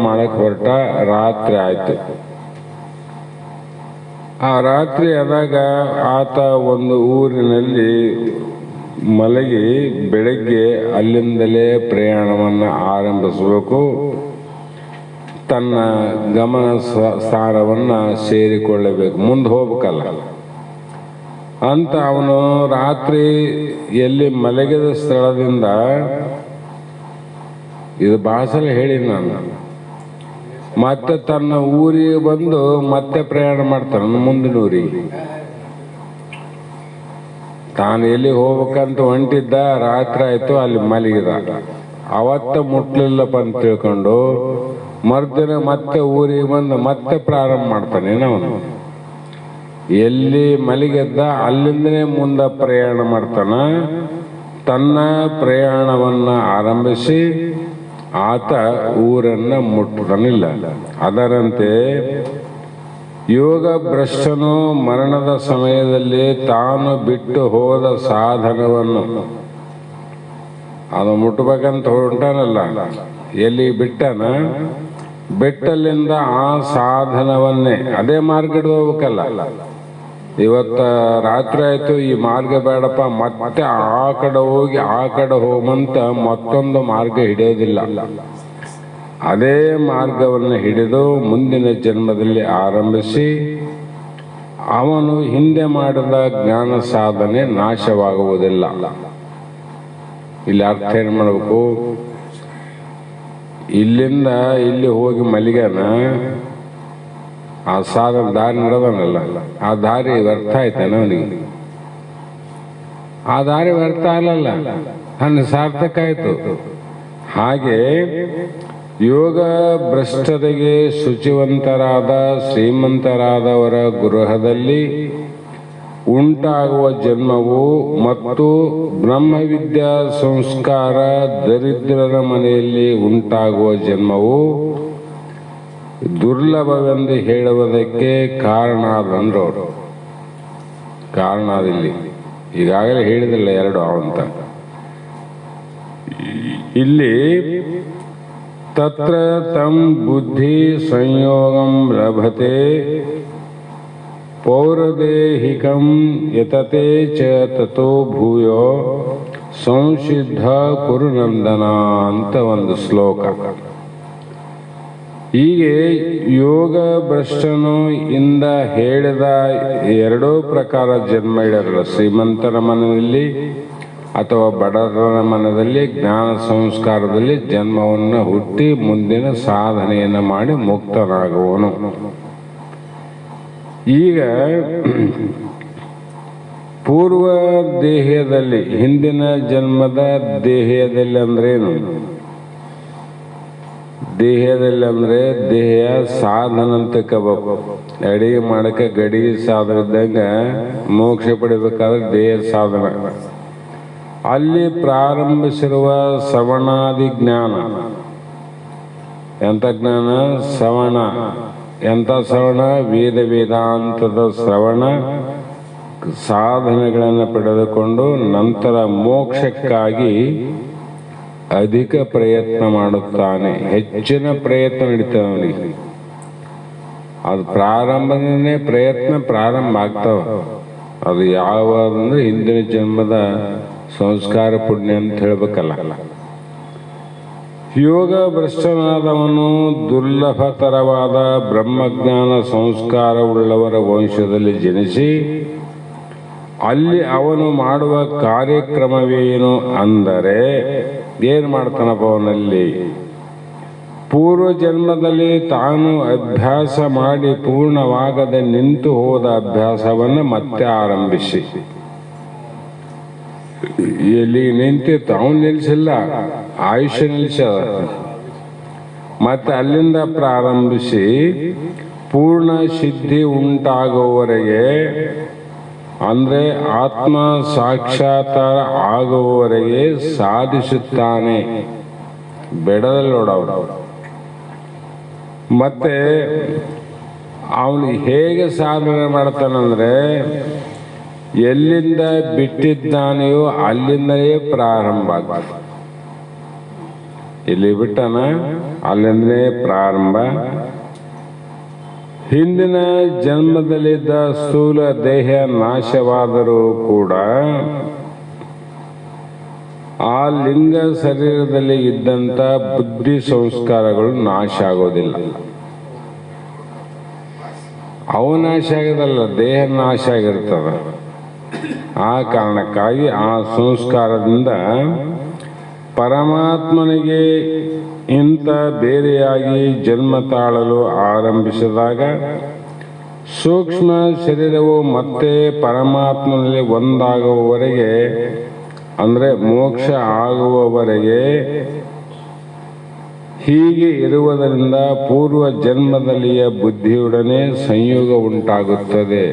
ಮಾಡಕ್ ಹೊರಟ. ರಾತ್ರಿ ಆಯ್ತು. ಆ ರಾತ್ರಿ ಆದಾಗ ಆತ ಒಂದು ಊರಿನಲ್ಲಿ ಮಲಗಿ ಬೆಳಗ್ಗೆ ಅಲ್ಲಿಂದಲೇ ಪ್ರಯಾಣವನ್ನು ಆರಂಭಿಸಬೇಕು. ತನ್ನ ಗಮನ ಸ್ಥಾನವನ್ನು ಸೇರಿಕೊಳ್ಳಬೇಕು, ಮುಂದೆ ಹೋಗ್ಬೇಕಲ್ಲ ಅಂತ. ಅವನು ರಾತ್ರಿ ಎಲ್ಲಿ ಮಲಗಿದ ಸ್ಥಳದಿಂದ, ಇದು ಭಾಷೆ ಹೇಳಿ ನಾನು, ಮತ್ತೆ ತನ್ನ ಊರಿಗೆ ಬಂದು ಮತ್ತೆ ಪ್ರಯಾಣ ಮಾಡ್ತಾನೆ ಮುಂದಿನ ಊರಿಗೆ. ತಾನು ಎಲ್ಲಿ ಹೋಗ್ಬೇಕಂತ ಹೊಂಟಿದ್ದ, ರಾತ್ರಿ ಆಯ್ತು, ಅಲ್ಲಿ ಮಲಗಿದ. ಅವತ್ತ ಮುಟ್ಲಿಲ್ಲಪ್ಪ ಅಂತ ತಿಳ್ಕೊಂಡು ಮರ್ದಿನ ಮತ್ತೆ ಊರಿಗೆ ಬಂದು ಮತ್ತೆ ಪ್ರಾರಂಭ ಮಾಡ್ತಾನೆ. ಅವನು ಎಲ್ಲಿ ಮಲಗಿದ್ದ ಅಲ್ಲಿಂದನೇ ಮುಂದೆ ಪ್ರಯಾಣ ಮಾಡ್ತಾನ. ತನ್ನ ಪ್ರಯಾಣವನ್ನ ಆರಂಭಿಸಿ ಆತ ಊರನ್ನ ಮುಟ್ಟುತ್ತಾನಿಲ್ಲ. ಅದರಂತೆ ಯೋಗ ಭ್ರಷ್ಟನು ಮರಣದ ಸಮಯದಲ್ಲಿ ತಾನು ಬಿಟ್ಟು ಹೋದ ಸಾಧನವನ್ನು ಅದು ಮುಟ್ಟಬೇಕಂತ ಹೊಂಟಾನಲ್ಲ, ಎಲ್ಲಿ ಬಿಟ್ಟನ, ಬೆಟ್ಟಲ್ಲಿಂದ ಆ ಸಾಧನವನ್ನೇ ಅದೇ ಮಾರ್ಗದ ಹೋಗ್ಬೇಕಲ್ಲ. ಇವತ್ತ ರಾತ್ರಿ ಆಯ್ತು, ಈ ಮಾರ್ಗ ಬೇಡಪ್ಪ, ಮತ್ತೆ ಆ ಕಡೆ ಹೋಗಿ ಆ ಕಡೆ ಹೋಗಂತ ಮತ್ತೊಂದು ಮಾರ್ಗ ಹಿಡಿಯೋದಿಲ್ಲ. ಅದೇ ಮಾರ್ಗವನ್ನು ಹಿಡಿದು ಮುಂದಿನ ಜನ್ಮದಲ್ಲಿ ಆರಂಭಿಸಿ ಅವನು ಹಿಂದೆ ಮಾಡಿದ ಜ್ಞಾನ ಸಾಧನೆ ನಾಶವಾಗುವುದಿಲ್ಲ. ಇಲ್ಲಿ ಅರ್ಥ ಏನ್ ಮಾಡಬೇಕು? ಇಲ್ಲಿಂದ ಇಲ್ಲಿ ಹೋಗಿ ಮಲಿಗನ ಆ ಸಾಧನ ದಾರಿ ನಡೆದನಲ್ಲ, ಆ ದಾರಿ ವ್ಯರ್ಥ ಆಯ್ತಾನ ಅವನಿಗೆ? ಆ ದಾರಿ ವ್ಯರ್ಥ ಅಲ್ಲಲ್ಲ, ನನ್ನ ಸಾರ್ಥಕ ಆಯ್ತು. ಹಾಗೆ ಯೋಗ ಭ್ರಷ್ಟರಿಗೆ ಶುಚಿವಂತರಾದ ಶ್ರೀಮಂತರಾದವರ ಗೃಹದಲ್ಲಿ ಉಂಟಾಗುವ ಜನ್ಮವು ಮತ್ತು ಬ್ರಹ್ಮವಿದ್ಯಾ ಸಂಸ್ಕಾರ ದರಿದ್ರರ ಮನೆಯಲ್ಲಿ ಉಂಟಾಗುವ ಜನ್ಮವು ದುರ್ಲಭವೆಂದು ಹೇಳುವುದಕ್ಕೆ ಕಾರಣ ಅದಂದ್ರು ಕಾರಣ ಅದಿಲ್ಲಿ ಈಗಾಗಲೇ ಹೇಳಿದಿಲ್ಲ ಎರಡು ಅಂತ ಇಲ್ಲಿ ತತ್ರ ತಂ ಬುದ್ಧಿ ಸಂಯೋಗಂ ಲಭತೆ ಪೌರದೇಹಿಕಂ ಯತತೆ ಚ ತಥೋ ಭೂಯೋ ಸಂಸಿದ್ಧ ಕುರುನಂದನ ಅಂತ ಒಂದು ಶ್ಲೋಕ. ಹೀಗೆ ಯೋಗ ಭ್ರಷ್ಟನು ಇಂದ ಹೇಳಿದ ಎರಡೂ ಪ್ರಕಾರ ಜನ್ಮ ಇಡಲ್ಲ. ಶ್ರೀಮಂತರ ಮನದಲ್ಲಿ ಅಥವಾ ಬಡವರ ಮನದಲ್ಲಿ ಜ್ಞಾನ ಸಂಸ್ಕಾರದಲ್ಲಿ ಜನ್ಮವನ್ನು ಹುಟ್ಟಿ ಮುಂದಿನ ಸಾಧನೆಯನ್ನು ಮಾಡಿ ಮುಕ್ತನಾಗುವನು. ಈಗ ಪೂರ್ವ ದೇಹದಲ್ಲಿ ಹಿಂದಿನ ಜನ್ಮದ ದೇಹದಲ್ಲಿ ಅಂದ್ರೇನು? ದೇಹದಲ್ಲಿ ಅಂದ್ರೆ ದೇಹ ಸಾಧನ ಅಂತ ಕಬೇಕು. ಅಡಿಗೆ ಮಾಡಕ್ಕೆ ಗಡಿಗೆ ಸಾಧನ ಇದ್ದಂಗ ಮೋಕ್ಷ ಪಡಿಬೇಕಾದ್ರೆ ದೇಹ ಸಾಧನ. ಅಲ್ಲಿ ಪ್ರಾರಂಭಿಸಿರುವ ಶ್ರವಣಾದಿ ಜ್ಞಾನ ಎಂಥ ಜ್ಞಾನ? ಶ್ರವಣ. ಎಂಥ ಶ್ರವಣ? ವೇದ ವೇದಾಂತದ ಶ್ರವಣ ಸಾಧನೆಗಳನ್ನು ಪಡೆದುಕೊಂಡು ನಂತರ ಮೋಕ್ಷಕ್ಕಾಗಿ ಅಧಿಕ ಪ್ರಯತ್ನ ಮಾಡುತ್ತಾನೆ. ಹೆಚ್ಚಿನ ಪ್ರಯತ್ನ ನಡೀತಾವೆ ಅವನಿಗೆ. ಅದು ಪ್ರಾರಂಭನೇ ಪ್ರಯತ್ನ ಪ್ರಾರಂಭ ಆಗ್ತಾವ. ಅದು ಯಾವ ಅಂದ್ರೆ ಹಿಂದಿನ ಜನ್ಮದ ಸಂಸ್ಕಾರ ಪುಣ್ಯ ಅಂತ ಹೇಳ್ಬೇಕಲ್ಲ. ಯೋಗ ಭ್ರಷ್ಟನಾದವನು ದುರ್ಲಭತರವಾದ ಬ್ರಹ್ಮಜ್ಞಾನ ಸಂಸ್ಕಾರವುಳ್ಳವರ ವಂಶದಲ್ಲಿ ಜನಿಸಿ ಅಲ್ಲಿ ಅವನು ಮಾಡುವ ಕಾರ್ಯಕ್ರಮವೇನು ಅಂದರೆ ಏನು ಮಾಡ್ತಾನಪ್ಪ ಅವನಲ್ಲಿ? ಪೂರ್ವ ಜನ್ಮದಲ್ಲಿ ತಾನು ಅಭ್ಯಾಸ ಮಾಡಿ ಪೂರ್ಣವಾಗದೆ ನಿಂತು ಹೋದ ಅಭ್ಯಾಸವನ್ನು ಮತ್ತೆ ಆರಂಭಿಸಿ, ಎಲ್ಲಿ ನಿಂತಿತ್ತು ಅವನು ನಿಲ್ಲಿಸಿಲ್ಲ, ಆಯುಷ್ಯ ನಿಲ್ಲಿಸದ, ಮತ್ತೆ ಅಲ್ಲಿಂದ ಪ್ರಾರಂಭಿಸಿ ಪೂರ್ಣ ಸಿದ್ಧಿ ಉಂಟಾಗುವವರೆಗೆ ಅಂದ್ರೆ ಆತ್ಮ ಸಾಕ್ಷಾತ್ಕಾರ ಆಗುವವರೆಗೆ ಸಾಧಿಸುತ್ತಾನೆ. ಬೆಡದಲ್ಲಿ ನೋಡವರು. ಮತ್ತೆ ಅವನು ಹೇಗೆ ಸಾಧನೆ ಮಾಡ್ತಾನಂದ್ರೆ ಎಲ್ಲಿಂದ ಬಿಟ್ಟಿದ್ದಾನೆಯೋ ಅಲ್ಲಿಂದಲೇ ಪ್ರಾರಂಭ ಆಗ್ತದೆ. ಇಲ್ಲಿ ಬಿಟ್ಟನ ಅಲ್ಲಿಂದಲೇ ಪ್ರಾರಂಭ. ಹಿಂದಿನ ಜನ್ಮದಲ್ಲಿದ್ದ ಸ್ಥೂಲ ದೇಹ ನಾಶವಾದರೂ ಕೂಡ ಆ ಲಿಂಗ ಶರೀರದಲ್ಲಿ ಇದ್ದಂಥ ಬುದ್ಧಿ ಸಂಸ್ಕಾರಗಳು ನಾಶ ಆಗೋದಿಲ್ಲ. ಅವು ನಾಶ ಆಗೋದಲ್ಲ, ದೇಹ ನಾಶ ಆಗಿರ್ತದೆ. ಆ ಕಾರಣಕ್ಕಾಗಿ ಆ ಸಂಸ್ಕಾರದಿಂದ ಪರಮಾತ್ಮನಿಗೆ ಇಂಥ ಬೇರೆಯಾಗಿ ಜನ್ಮ ತಾಳಲು ಆರಂಭಿಸಿದಾಗ ಸೂಕ್ಷ್ಮ ಶರೀರವು ಮತ್ತೆ ಪರಮಾತ್ಮನಲ್ಲಿ ಒಂದಾಗುವವರೆಗೆ ಅಂದರೆ ಮೋಕ್ಷ ಆಗುವವರೆಗೆ ಹೀಗೆ ಇರುವುದರಿಂದ ಪೂರ್ವ ಜನ್ಮದಲ್ಲಿಯ ಬುದ್ಧಿಯೊಡನೆ ಸಂಯೋಗ ಉಂಟಾಗುತ್ತದೆ.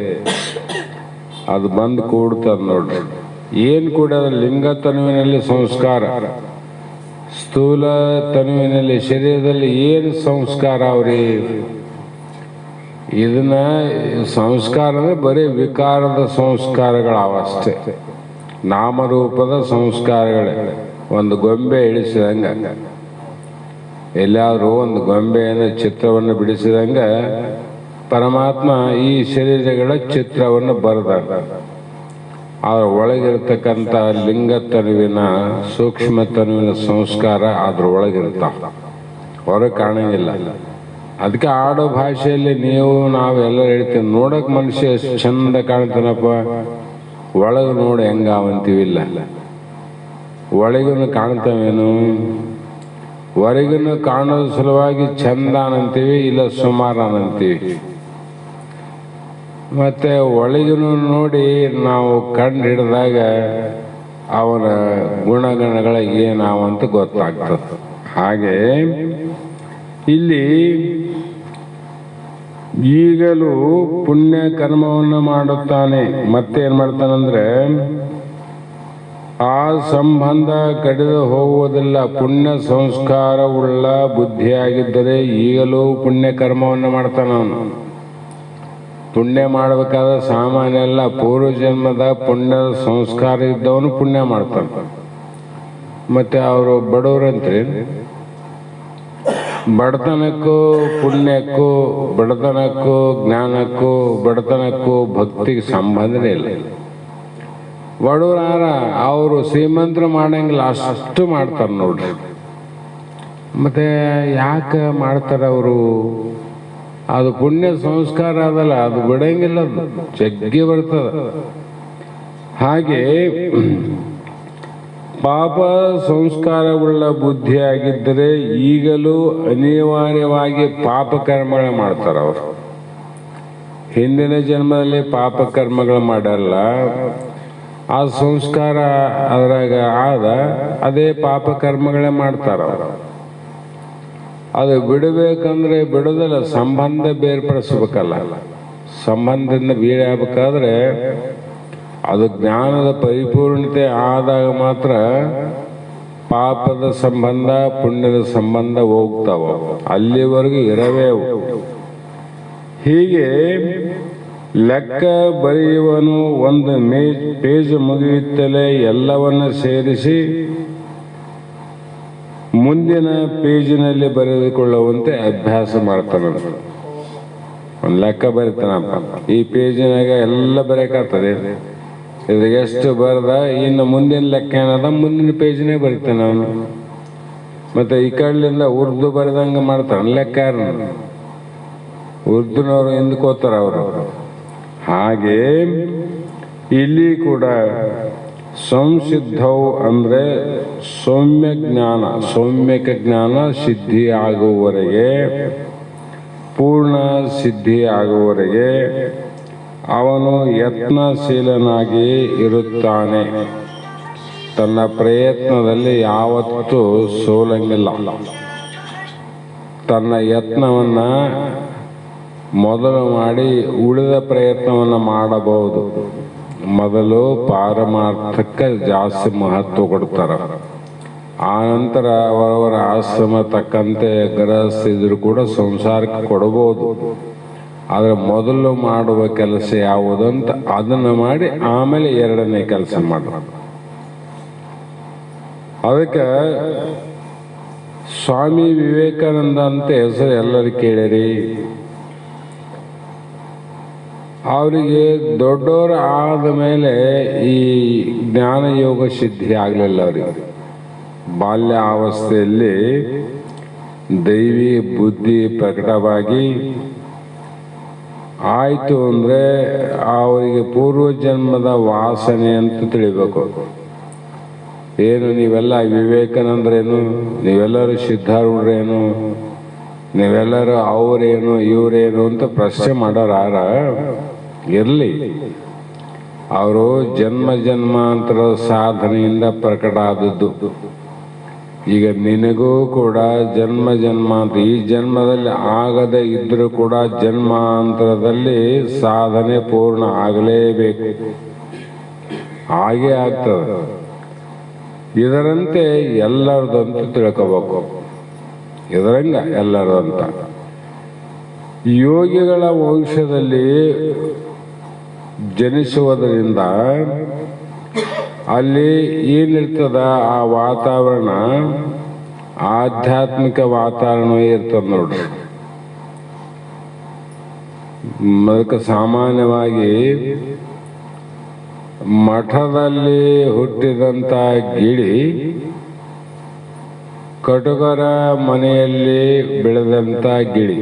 ಅದು ಬಂದು ಕೂಡ್ತದೆ ನೋಡ್ರಿ. ಏನು ಕೂಡ ಲಿಂಗ ತನುವಿನಲ್ಲಿ ಸಂಸ್ಕಾರ, ಸ್ಥೂಲ ತನುವಿನಲ್ಲಿ ಶರೀರದಲ್ಲಿ ಏನು ಸಂಸ್ಕಾರ ಅವ್ರಿ? ಇದನ್ನ ಸಂಸ್ಕಾರ ಅಂದ್ರೆ ಬರೀ ವಿಕಾರದ ಸಂಸ್ಕಾರಗಳವಷ್ಟೇ, ನಾಮರೂಪದ ಸಂಸ್ಕಾರಗಳೇ. ಒಂದು ಗೊಂಬೆ ಇಳಿಸಿದಂಗ, ಎಲ್ಲಾದರೂ ಒಂದು ಗೊಂಬೆಯನ್ನು ಚಿತ್ರವನ್ನು ಬಿಡಿಸಿದಂಗ ಪರಮಾತ್ಮ ಈ ಶರೀರಗಳ ಚಿತ್ರವನ್ನು ಬರೆದ. ಅದರ ಒಳಗಿರ್ತಕ್ಕಂಥ ಲಿಂಗ ತನುವಿನ ಸೂಕ್ಷ್ಮ ತನುವಿನ ಸಂಸ್ಕಾರ ಅದ್ರ ಒಳಗಿರ್ತಾವ, ಹೊರಗೆ ಕಾಣಂಗಿಲ್ಲ. ಅದಕ್ಕೆ ಆಡೋ ಭಾಷೆಯಲ್ಲಿ ನಾವೆಲ್ಲ ಹೇಳ್ತೀವಿ, ನೋಡಕ್ ಮನುಷ್ಯ ಎಷ್ಟು ಚಂದ ಕಾಣ್ತಾನಪ್ಪ, ಒಳಗೆ ನೋಡಿ ಹೆಂಗಾವಂತೀವಿಲ್ಲ. ಒಳಗೂ ಕಾಣ್ತಾವೇನು? ಹೊರಗೂ ಕಾಣೋದು ಸಲುವಾಗಿ ಚಂದ ಅಂತೀವಿ, ಇಲ್ಲ ಸುಮಾರನಂತೀವಿ. ಮತ್ತೆ ಒಳಗೂ ನೋಡಿ ನಾವು ಕಂಡು ಹಿಡಿದಾಗ ಅವನ ಗುಣಗಣಗಳ ಏನಾವಂತ ಗೊತ್ತಾಗ್ತದೆ. ಹಾಗೆ ಇಲ್ಲಿ ಈಗಲೂ ಪುಣ್ಯ ಕರ್ಮವನ್ನು ಮಾಡುತ್ತಾನೆ. ಮತ್ತೇನ್ ಮಾಡ್ತಾನಂದ್ರೆ ಆ ಸಂಬಂಧ ಕಡಿದು ಹೋಗುವುದಿಲ್ಲ. ಪುಣ್ಯ ಸಂಸ್ಕಾರವುಳ್ಳ ಬುದ್ಧಿಯಾಗಿದ್ದರೆ ಈಗಲೂ ಪುಣ್ಯ ಕರ್ಮವನ್ನು ಮಾಡ್ತಾನ. ಅವನು ಪುಣ್ಯ ಮಾಡಬೇಕಾದ್ರೆ ಸಾಮಾನ್ಯ ಎಲ್ಲ ಪೂರ್ವಜನ್ಮದ ಪುಣ್ಯದ ಸಂಸ್ಕಾರ ಇದ್ದವನು ಪುಣ್ಯ ಮಾಡ್ತಾನೆ. ಮತ್ತೆ ಅವರು ಬಡವರಂತೆ ಬಡತನಕ್ಕೂ ಪುಣ್ಯಕ್ಕೂ, ಬಡತನಕ್ಕೂ ಜ್ಞಾನಕ್ಕೂ, ಬಡತನಕ್ಕೂ ಭಕ್ತಿಗೆ ಸಂಬಂಧನೇ ಇಲ್ಲ. ಬಡವರಾರ ಅವರು ಶ್ರೀಮಂತರು ಮಾಡಂಗಿಲ್ಲ, ಅಷ್ಟು ಮಾಡ್ತಾರೆ ನೋಡ್ರಿ. ಮತ್ತೆ ಯಾಕೆ ಮಾಡ್ತಾರೆ ಅವರು? ಅದು ಪುಣ್ಯ ಸಂಸ್ಕಾರ ಅದಲ್ಲ, ಅದು ಬಿಡಂಗಿಲ್ಲ, ಅದು ಜಗ್ಗಿ ಬರ್ತದ. ಹಾಗೆ ಪಾಪ ಸಂಸ್ಕಾರವುಳ್ಳ ಬುದ್ಧಿಯಾಗಿದ್ದರೆ ಈಗಲೂ ಅನಿವಾರ್ಯವಾಗಿ ಪಾಪ ಕರ್ಮಗಳು ಮಾಡ್ತಾರೆ. ಅವರು ಹಿಂದಿನ ಜನ್ಮದಲ್ಲಿ ಪಾಪ ಕರ್ಮಗಳು ಮಾಡಲ್ಲ, ಆ ಸಂಸ್ಕಾರ ಅದ್ರಾಗ ಆದ ಅದೇ ಪಾಪ ಕರ್ಮಗಳೇ ಮಾಡ್ತಾರ. ಅದು ಬಿಡಬೇಕಂದ್ರೆ ಬಿಡೋದಲ್ಲ, ಸಂಬಂಧ ಬೇರ್ಪಡಿಸ್ಬೇಕಲ್ಲ. ಸಂಬಂಧದಿಂದ ಬೀಳಬೇಕಾದ್ರೆ ಅದು ಜ್ಞಾನದ ಪರಿಪೂರ್ಣತೆ ಆದಾಗ ಮಾತ್ರ ಪಾಪದ ಸಂಬಂಧ ಪುಣ್ಯದ ಸಂಬಂಧ ಹೋಗ್ತಾವ. ಅಲ್ಲಿವರೆಗೂ ಇರವೇ ಅವು. ಹೀಗೆ ಲೆಕ್ಕ ಬರೆಯುವನು ಒಂದು ಪೇಜ್ ಮುಗಿಯುತ್ತಲೇ ಎಲ್ಲವನ್ನ ಸೇರಿಸಿ ಮುಂದಿನ ಪೇಜಿನಲ್ಲಿ ಬರೆದುಕೊಳ್ಳುವಂತೆ ಅಭ್ಯಾಸ ಮಾಡ್ತಾನ. ಒಂದು ಲೆಕ್ಕ ಬರೀತಾನಪ್ಪ, ಈ ಪೇಜಿನಾಗ ಎಲ್ಲ ಬರೆಯಕಾಗ್ತದೆ, ಇದು ಎಷ್ಟು ಬರದ, ಇನ್ನು ಮುಂದಿನ ಲೆಕ್ಕ ಏನದ ಮುಂದಿನ ಪೇಜ್ನೇ ಬರೀತಾನ ಅವನು. ಮತ್ತೆ ಈ ಕಡೆಯಿಂದ ಉರ್ದು ಬರೆದಂಗ ಮಾಡ್ತಾನ ಲೆಕ್ಕ. ಉರ್ದುನವರು ಹಿಂದ್ಕೋತಾರ ಅವರು. ಹಾಗೆ ಇಲ್ಲಿ ಕೂಡ ಸಂಸಿದ್ಧವು ಅಂದ್ರೆ ಸೌಮ್ಯಕ ಜ್ಞಾನ ಸಿದ್ಧಿ ಆಗುವವರೆಗೆ, ಪೂರ್ಣ ಸಿದ್ಧಿ ಆಗುವವರೆಗೆ ಅವನು ಯತ್ನಶೀಲನಾಗಿ ಇರುತ್ತಾನೆ. ತನ್ನ ಪ್ರಯತ್ನದಲ್ಲಿ ಯಾವತ್ತೂ ಸೋಲಂಗಿಲ್ಲ. ತನ್ನ ಯತ್ನವನ್ನ ಮೊದಲು ಮಾಡಿ ಉಳಿದ ಪ್ರಯತ್ನವನ್ನು ಮಾಡಬಹುದು. ಮೊದಲು ಪಾರಮಾರ್ಥಕ್ಕೆ ಜಾಸ್ತಿ ಮಹತ್ವ ಕೊಡ್ತಾರ. ಆ ನಂತರ ಅವರವರ ಆಶ್ರಮ ತಕ್ಕಂತೆ ಗೃಹಸ್ಥಿದ್ರು ಕೂಡ ಸಂಸಾರಕ್ಕೆ ಕೊಡಬಹುದು. ಆದ್ರೆ ಮೊದಲು ಮಾಡುವ ಕೆಲಸ ಯಾವುದಂತ ಅದನ್ನ ಮಾಡಿ ಆಮೇಲೆ ಎರಡನೇ ಕೆಲಸ ಮಾಡ. ಅದಕ್ಕೆ ಸ್ವಾಮಿ ವಿವೇಕಾನಂದ ಅಂತ ಹೆಸರು ಎಲ್ಲರೂ ಕೇಳಿರಿ. ಅವರಿಗೆ ದೊಡ್ಡವರು ಆದ ಮೇಲೆ ಈ ಜ್ಞಾನ ಯೋಗ ಸಿದ್ಧಿ ಆಗಲಿಲ್ಲ. ಅವರಿಗೆ ಬಾಲ್ಯ ಅವಸ್ಥೆಯಲ್ಲಿ ದೈವಿ ಬುದ್ಧಿ ಪ್ರಕಟವಾಗಿ ಆಯ್ತು ಅಂದ್ರೆ ಅವರಿಗೆ ಪೂರ್ವಜನ್ಮದ ವಾಸನೆ ಅಂತ ತಿಳಿಬೇಕು. ಏನು ನೀವೆಲ್ಲ ವಿವೇಕಾನಂದರೇನು, ನೀವೆಲ್ಲರೂ ಸಿದ್ಧಾರೂಢರೇನು, ನೀವೆಲ್ಲರೂ ಅವರೇನು ಇವರೇನು ಅಂತ ಪ್ರಶ್ನೆ ಮಾಡೋರಾರ ಇರಲಿ. ಅವರು ಜನ್ಮ ಜನ್ಮಾಂತರ ಸಾಧನೆಯಿಂದ ಪ್ರಕಟ ಆದದ್ದು. ಈಗ ನಿನಗೂ ಕೂಡ ಜನ್ಮ ಜನ್ಮಾಂತರ, ಈ ಜನ್ಮದಲ್ಲಿ ಆಗದೆ ಇದ್ರೂ ಕೂಡ ಜನ್ಮಾಂತರದಲ್ಲಿ ಸಾಧನೆ ಪೂರ್ಣ ಆಗಲೇಬೇಕು, ಹಾಗೆ ಆಗ್ತದೆ. ಇದರಂತೆ ಎಲ್ಲರದಂತೂ ತಿಳ್ಕೋಬೇಕು. ಇದರಂಗ ಎಲ್ಲರದಂತ ಯೋಗಿಗಳ ವಂಶದಲ್ಲಿ ಜನಿಸುವುದರಿಂದ ಅಲ್ಲಿ ಏನಿರ್ತದ ಆ ವಾತಾವರಣ ಆಧ್ಯಾತ್ಮಿಕ ವಾತಾವರಣ ಇರ್ತದ ನೋಡ್ರಿ. ಅದಕ್ಕೆ ಸಾಮಾನ್ಯವಾಗಿ ಮಠದಲ್ಲಿ ಹುಟ್ಟಿದಂತ ಗಿಳಿ ಕಟುಕರ ಮನೆಯಲ್ಲಿ ಬೆಳೆದಂತ ಗಿಳಿ.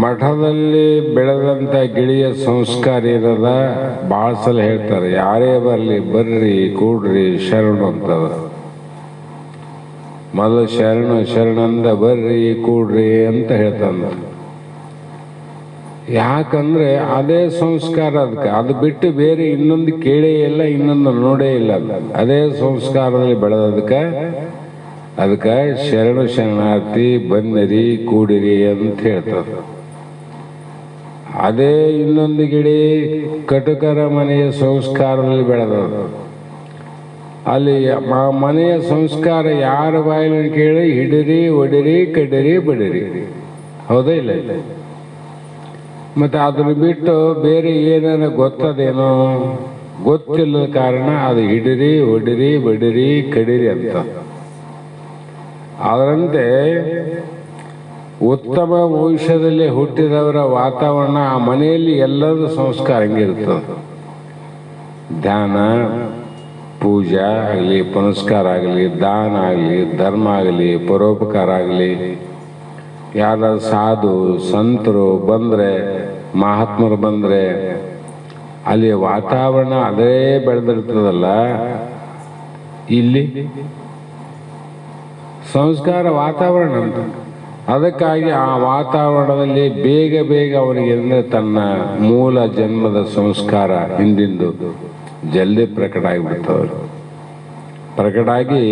ಮಠದಲ್ಲಿ ಬೆಳೆದಂತ ಗಿಳಿಯ ಸಂಸ್ಕಾರ ಇರದ ಬಹಳ ಸಲ ಹೇಳ್ತಾರೆ, ಯಾರೇ ಬರ್ಲಿ ಬರ್ರಿ ಕೂಡ್ರಿ ಶರಣು ಅಂತದ. ಮೊದಲು ಶರಣಂದ ಬರ್ರಿ ಕೂಡ್ರಿ ಅಂತ ಹೇಳ್ತಾನ. ಯಾಕಂದ್ರೆ ಅದೇ ಸಂಸ್ಕಾರ ಅದಕ್ಕೆ. ಅದು ಬಿಟ್ಟು ಬೇರೆ ಇನ್ನೊಂದು ಕೇಳೇ ಇಲ್ಲ, ಇನ್ನೊಂದು ನೋಡೇ ಇಲ್ಲ. ಅದೇ ಸಂಸ್ಕಾರದಲ್ಲಿ ಬೆಳೆದದಕ್ಕೆ ಅದಕ್ಕೆ ಶರಣು ಶರಣಾರ್ಥಿ ಬನ್ನಿರಿ ಕೂಡಿರಿ ಅಂತ ಹೇಳ್ತಾರೆ. ಅದೇ ಇನ್ನೊಂದು ಗಿಡಿ ಕಟುಕರ ಮನೆಯ ಸಂಸ್ಕಾರದಲ್ಲಿ ಬೆಳೆದದು. ಅಲ್ಲಿ ಮನೆಯ ಸಂಸ್ಕಾರ ಯಾರ ಬಾಯಲ್ಲಿ ಕೇಳಿ ಹಿಡಿರಿ ಒಡಿರಿ ಕಡಿರಿ ಬಡಿರಿ, ಹೌದಾ ಇಲ್ಲ? ಮತ್ತೆ ಅದನ್ನು ಬಿಟ್ಟು ಬೇರೆ ಏನಾರ ಗೊತ್ತದೇನೋ ಗೊತ್ತಿಲ್ಲದ ಕಾರಣ ಅದು ಹಿಡಿರಿ ಒಡಿರಿ ಬಡಿರಿ ಕಡಿರಿ ಅಂತ. ಅದರಂತೆ ಉತ್ತಮ ಭವಿಷ್ಯದಲ್ಲಿ ಹುಟ್ಟಿದವರ ವಾತಾವರಣ ಆ ಮನೆಯಲ್ಲಿ ಎಲ್ಲದೂ ಸಂಸ್ಕಾರ ಹಂಗಿರ್ತದೆ. ಧ್ಯಾನ, ಪೂಜಾ ಆಗಲಿ, ಪುನಸ್ಕಾರ ಆಗಲಿ, ದಾನ ಆಗಲಿ, ಧರ್ಮ ಆಗಲಿ, ಪರೋಪಕಾರ ಆಗಲಿ, ಯಾರ ಸಾಧು ಸಂತರು ಬಂದರೆ, ಮಹಾತ್ಮರು ಬಂದರೆ ಅಲ್ಲಿ ವಾತಾವರಣ ಅದೇ ಬೆಳೆದಿರ್ತದಲ್ಲ. ಇಲ್ಲಿ ಸಂಸ್ಕಾರ ವಾತಾವರಣ ಅಂತ. ಅದಕ್ಕಾಗಿ ಆ ವಾತಾವರಣದಲ್ಲಿ ಬೇಗ ಬೇಗ ಅವನಿಗೆ ಅಂದರೆ ತನ್ನ ಮೂಲ ಜನ್ಮದ ಸಂಸ್ಕಾರ ಹಿಂದಿಂದು ಜಲ್ದಿ ಪ್ರಕಟ ಆಗಿಬಿಡ್ತವ್ರು. ಪ್ರಕಟ ಆಗಿ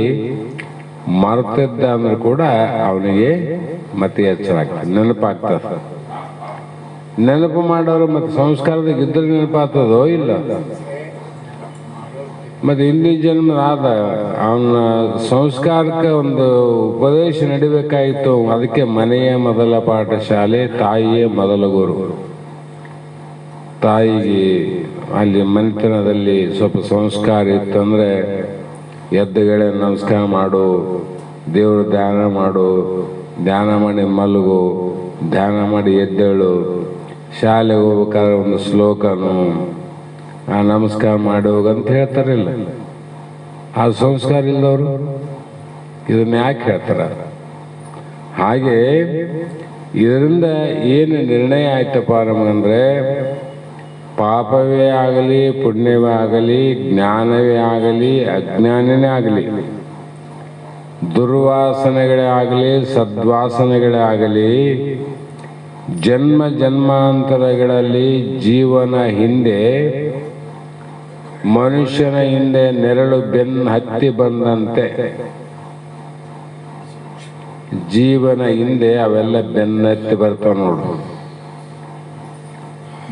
ಮರ್ತಿದ್ದ ಅಂದ್ರೆ ಕೂಡ ಅವನಿಗೆ ಮತ್ತೆ ಎಚ್ಚರ ಆಗ್ತದೆ, ನೆನಪಾಗ್ತದೆ. ನೆನಪು ಮಾಡೋರು ಮತ್ತೆ ಸಂಸ್ಕಾರದಾಗ ಇದ್ರೆ ನೆನಪಾಗ್ತದೋ ಇಲ್ಲ? ಮತ್ತೆ ಹಿಂದಿನ ಜನ್ಮ ಆದ ಅವನ ಸಂಸ್ಕಾರಕ್ಕೆ ಒಂದು ಉಪದೇಶ ನಡಿಬೇಕಾಯಿತು. ಅದಕ್ಕೆ ಮನೆಯ ಮೊದಲ ಪಾಠಶಾಲೆ, ತಾಯಿಯೇ ಮೊದಲ ಗುರು. ತಾಯಿಗೆ ಅಲ್ಲಿ ಮನೆತನದಲ್ಲಿ ಸ್ವಲ್ಪ ಸಂಸ್ಕಾರ ಇತ್ತಂದ್ರೆ ಎದ್ದುಗಳೇ ನಮಸ್ಕಾರ ಮಾಡು, ದೇವರು ಧ್ಯಾನ ಮಾಡು, ಧ್ಯಾನ ಮಾಡಿ ಮಲಗು, ಧ್ಯಾನ ಮಾಡಿ ಎದ್ದೇಳು, ಶಾಲೆಗೆ ಹೋಗ್ಬೇಕಾದ್ರೆ ಒಂದು ಶ್ಲೋಕನು ನಮಸ್ಕಾರ ಮಾಡಿ ಹೋಗಂತ ಹೇಳ್ತಾರಿಲ್ಲ. ಆ ಸಂಸ್ಕಾರ ಇಲ್ಲದವರು ಇದನ್ನ ಯಾಕೆ ಹೇಳ್ತಾರ? ಹಾಗೆ ಇದರಿಂದ ಏನು ನಿರ್ಣಯ ಆಯ್ತಪ್ಪ ನಮಗಂದ್ರೆ, ಪಾಪವೇ ಆಗಲಿ, ಪುಣ್ಯವೇ ಆಗಲಿ, ಜ್ಞಾನವೇ ಆಗಲಿ, ಅಜ್ಞಾನವೇ ಆಗಲಿ, ದುರ್ವಾಸನೆಗಳೇ ಆಗಲಿ, ಸದ್ವಾಸನೆಗಳೇ ಆಗಲಿ, ಜನ್ಮ ಜನ್ಮಾಂತರಗಳಲ್ಲಿ ಜೀವನ ಹಿಂದೆ, ಮನುಷ್ಯನ ಹಿಂದೆ ನೆರಳು ಬೆನ್ನು ಹತ್ತಿ ಬಂದಂತೆ ಜೀವನ ಹಿಂದೆ ಅವೆಲ್ಲ ಬೆನ್ನತ್ತಿ ಬರ್ತಾವ ನೋಡು.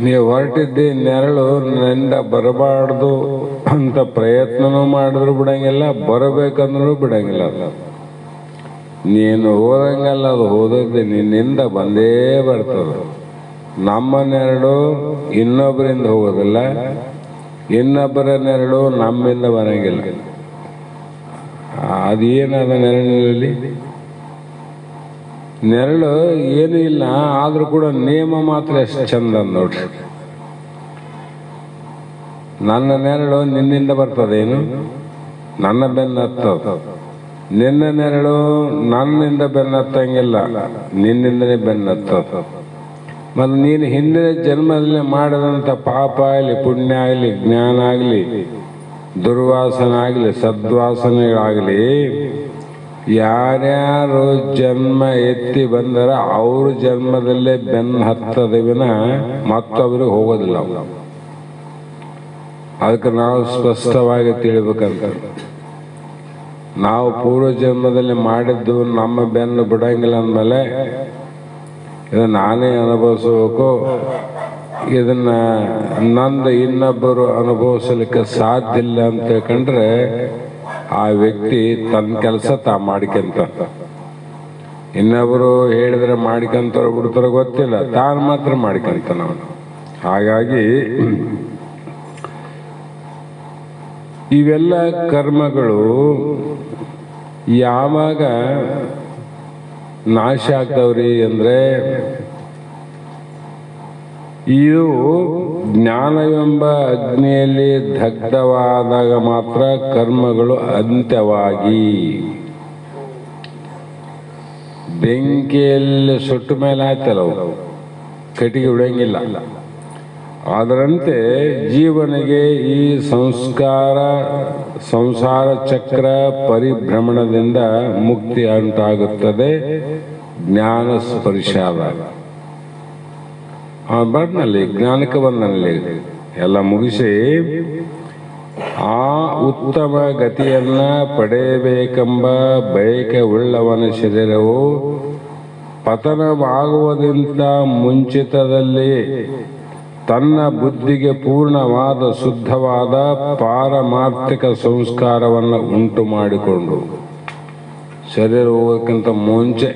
ನೀವು ಹೊರಟಿದ್ದಿ ನೆರಳು ನನ್ನಿಂದ ಬರಬಾರ್ದು ಅಂತ ಪ್ರಯತ್ನನೂ ಮಾಡಿದ್ರು ಬಿಡಂಗಿಲ್ಲ, ಬರಬೇಕಂದ್ರೂ ಬಿಡಂಗಿಲ್ಲ. ನೀನು ಹೋದಂಗಲ್ಲ, ಅದು ಹೋದದ್ದು ನಿನ್ನಿಂದ ಬಂದೇ ಬರ್ತದೆ. ನಮ್ಮ ನೆರಳು ಇನ್ನೊಬ್ಬರಿಂದ ಹೋಗೋದಿಲ್ಲ, ಇನ್ನೊಬ್ಬರ ನೆರಳು ನಮ್ಮಿಂದ ಬರಂಗಿಲ್ಲ. ಅದೇನದ ನೆರಳಿನಲ್ಲಿ? ನೆರಳು ಏನೂ ಇಲ್ಲ, ಆದ್ರೂ ಕೂಡ ನೇಮ ಮಾತ್ರ ಎಷ್ಟು ಚಂದ ನೋಡ್ರಿ. ನನ್ನ ನೆರಳು ನಿನ್ನಿಂದ ಬರ್ತದೇನು? ನನ್ನ ಬೆನ್ನ ಹತ್ತದ. ನಿನ್ನ ನೆರಳು ನನ್ನಿಂದ ಬೆನ್ನ ಹತ್ತಂಗಿಲ್ಲ, ನಿನ್ನಿಂದನೇ ಬೆನ್ನ ಹತ್ತದ. ಮತ್ತು ನೀನು ಹಿಂದಿನ ಜನ್ಮದಲ್ಲಿ ಮಾಡಿದಂಥ ಪಾಪ ಆಗಲಿ, ಪುಣ್ಯ ಆಗಲಿ, ಜ್ಞಾನ ಆಗಲಿ, ದುರ್ವಾಸನ ಆಗಲಿ, ಸದ್ವಾಸನೆಗಳಾಗಲಿ, ಯಾರ್ಯಾರು ಜನ್ಮ ಎತ್ತಿ ಬಂದರ ಅವ್ರ ಜನ್ಮದಲ್ಲೇ ಬೆನ್ನು ಹತ್ತದ ವಿನ ಮತ್ತೊಬ್ಬರಿಗೆ ಹೋಗೋದಿಲ್ಲ. ಅದಕ್ಕೆ ನಾವು ಸ್ಪಷ್ಟವಾಗಿ ತಿಳಿಬೇಕಂತ, ನಾವು ಪೂರ್ವ ಜನ್ಮದಲ್ಲಿ ಮಾಡಿದ್ದು ನಮ್ಮ ಬೆನ್ನು ಬಿಡಂಗಿಲ್ಲ ಅಂದಮೇಲೆ ಇದನ್ನು ನಾನೇ ಅನುಭವಿಸಬೇಕು, ಇದನ್ನ ನಂದು ಇನ್ನೊಬ್ಬರು ಅನುಭವಿಸಲಿಕ್ಕೆ ಸಾಧ್ಯ ಇಲ್ಲ ಅಂತ ತಿಳ್ಕೊಂಡ್ರೆ ಆ ವ್ಯಕ್ತಿ ತನ್ನ ಕೆಲಸ ಮಾಡ್ಕೊಂತ, ಇನ್ನೊಬ್ಬರು ಹೇಳಿದ್ರೆ ಮಾಡ್ಕೊಂತಾರೋ ಬಿಡ್ತಾರೋ ಗೊತ್ತಿಲ್ಲ, ತಾನು ಮಾತ್ರ ಮಾಡ್ಕೊಂತ ನಾವು. ಹಾಗಾಗಿ ಇವೆಲ್ಲ ಕರ್ಮಗಳು ಯಾವಾಗ ನಾಶ ಆಗ್ತಾವ್ರಿ ಅಂದ್ರೆ, ಇದು ಜ್ಞಾನವೆಂಬ ಅಗ್ನಿಯಲ್ಲಿ ದಗ್ಧವಾದಾಗ ಮಾತ್ರ ಕರ್ಮಗಳು ಅಂತ್ಯವಾಗಿ, ಬೆಂಕಿಯಲ್ಲಿ ಸುಟ್ಟ ಮೇಲೆ ಆಯ್ತಲ್ಲ ಅವು ಕಟ್ಟಿಗೆ ಉಳಿಯಂಗಿಲ್ಲ. ಅದರಂತೆ ಜೀವನಿಗೆ ಈ ಸಂಸಾರ ಚಕ್ರ ಪರಿಭ್ರಮಣದಿಂದ ಮುಕ್ತಿ ಉಂಟಾಗುತ್ತದೆ ಜ್ಞಾನ ಸ್ಪರ್ಶ ಆದಾಗ. ಬಂದಲ್ಲಿ ಜ್ಞಾನಕ್ಕೆ ಬಂದಲ್ಲಿ ಎಲ್ಲ ಮುಗಿಸಿ ಆ ಉತ್ತಮ ಗತಿಯನ್ನ ಪಡೆಯಬೇಕೆಂಬ ಬಯಕೆ ಉಳ್ಳವನ ಶರೀರವು ಪತನವಾಗುವುದಕ್ಕಿಂತ ಮುಂಚಿತದಲ್ಲಿ ತನ್ನ ಬುದ್ಧಿಗೆ ಪೂರ್ಣವಾದ ಶುದ್ಧವಾದ ಪಾರಮಾರ್ಥಿಕ ಸಂಸ್ಕಾರವನ್ನು ಉಂಟು ಮಾಡಿಕೊಂಡು ಶರೀರ ಹೋಗೋಕ್ಕಿಂತ ಮುಂಚೆ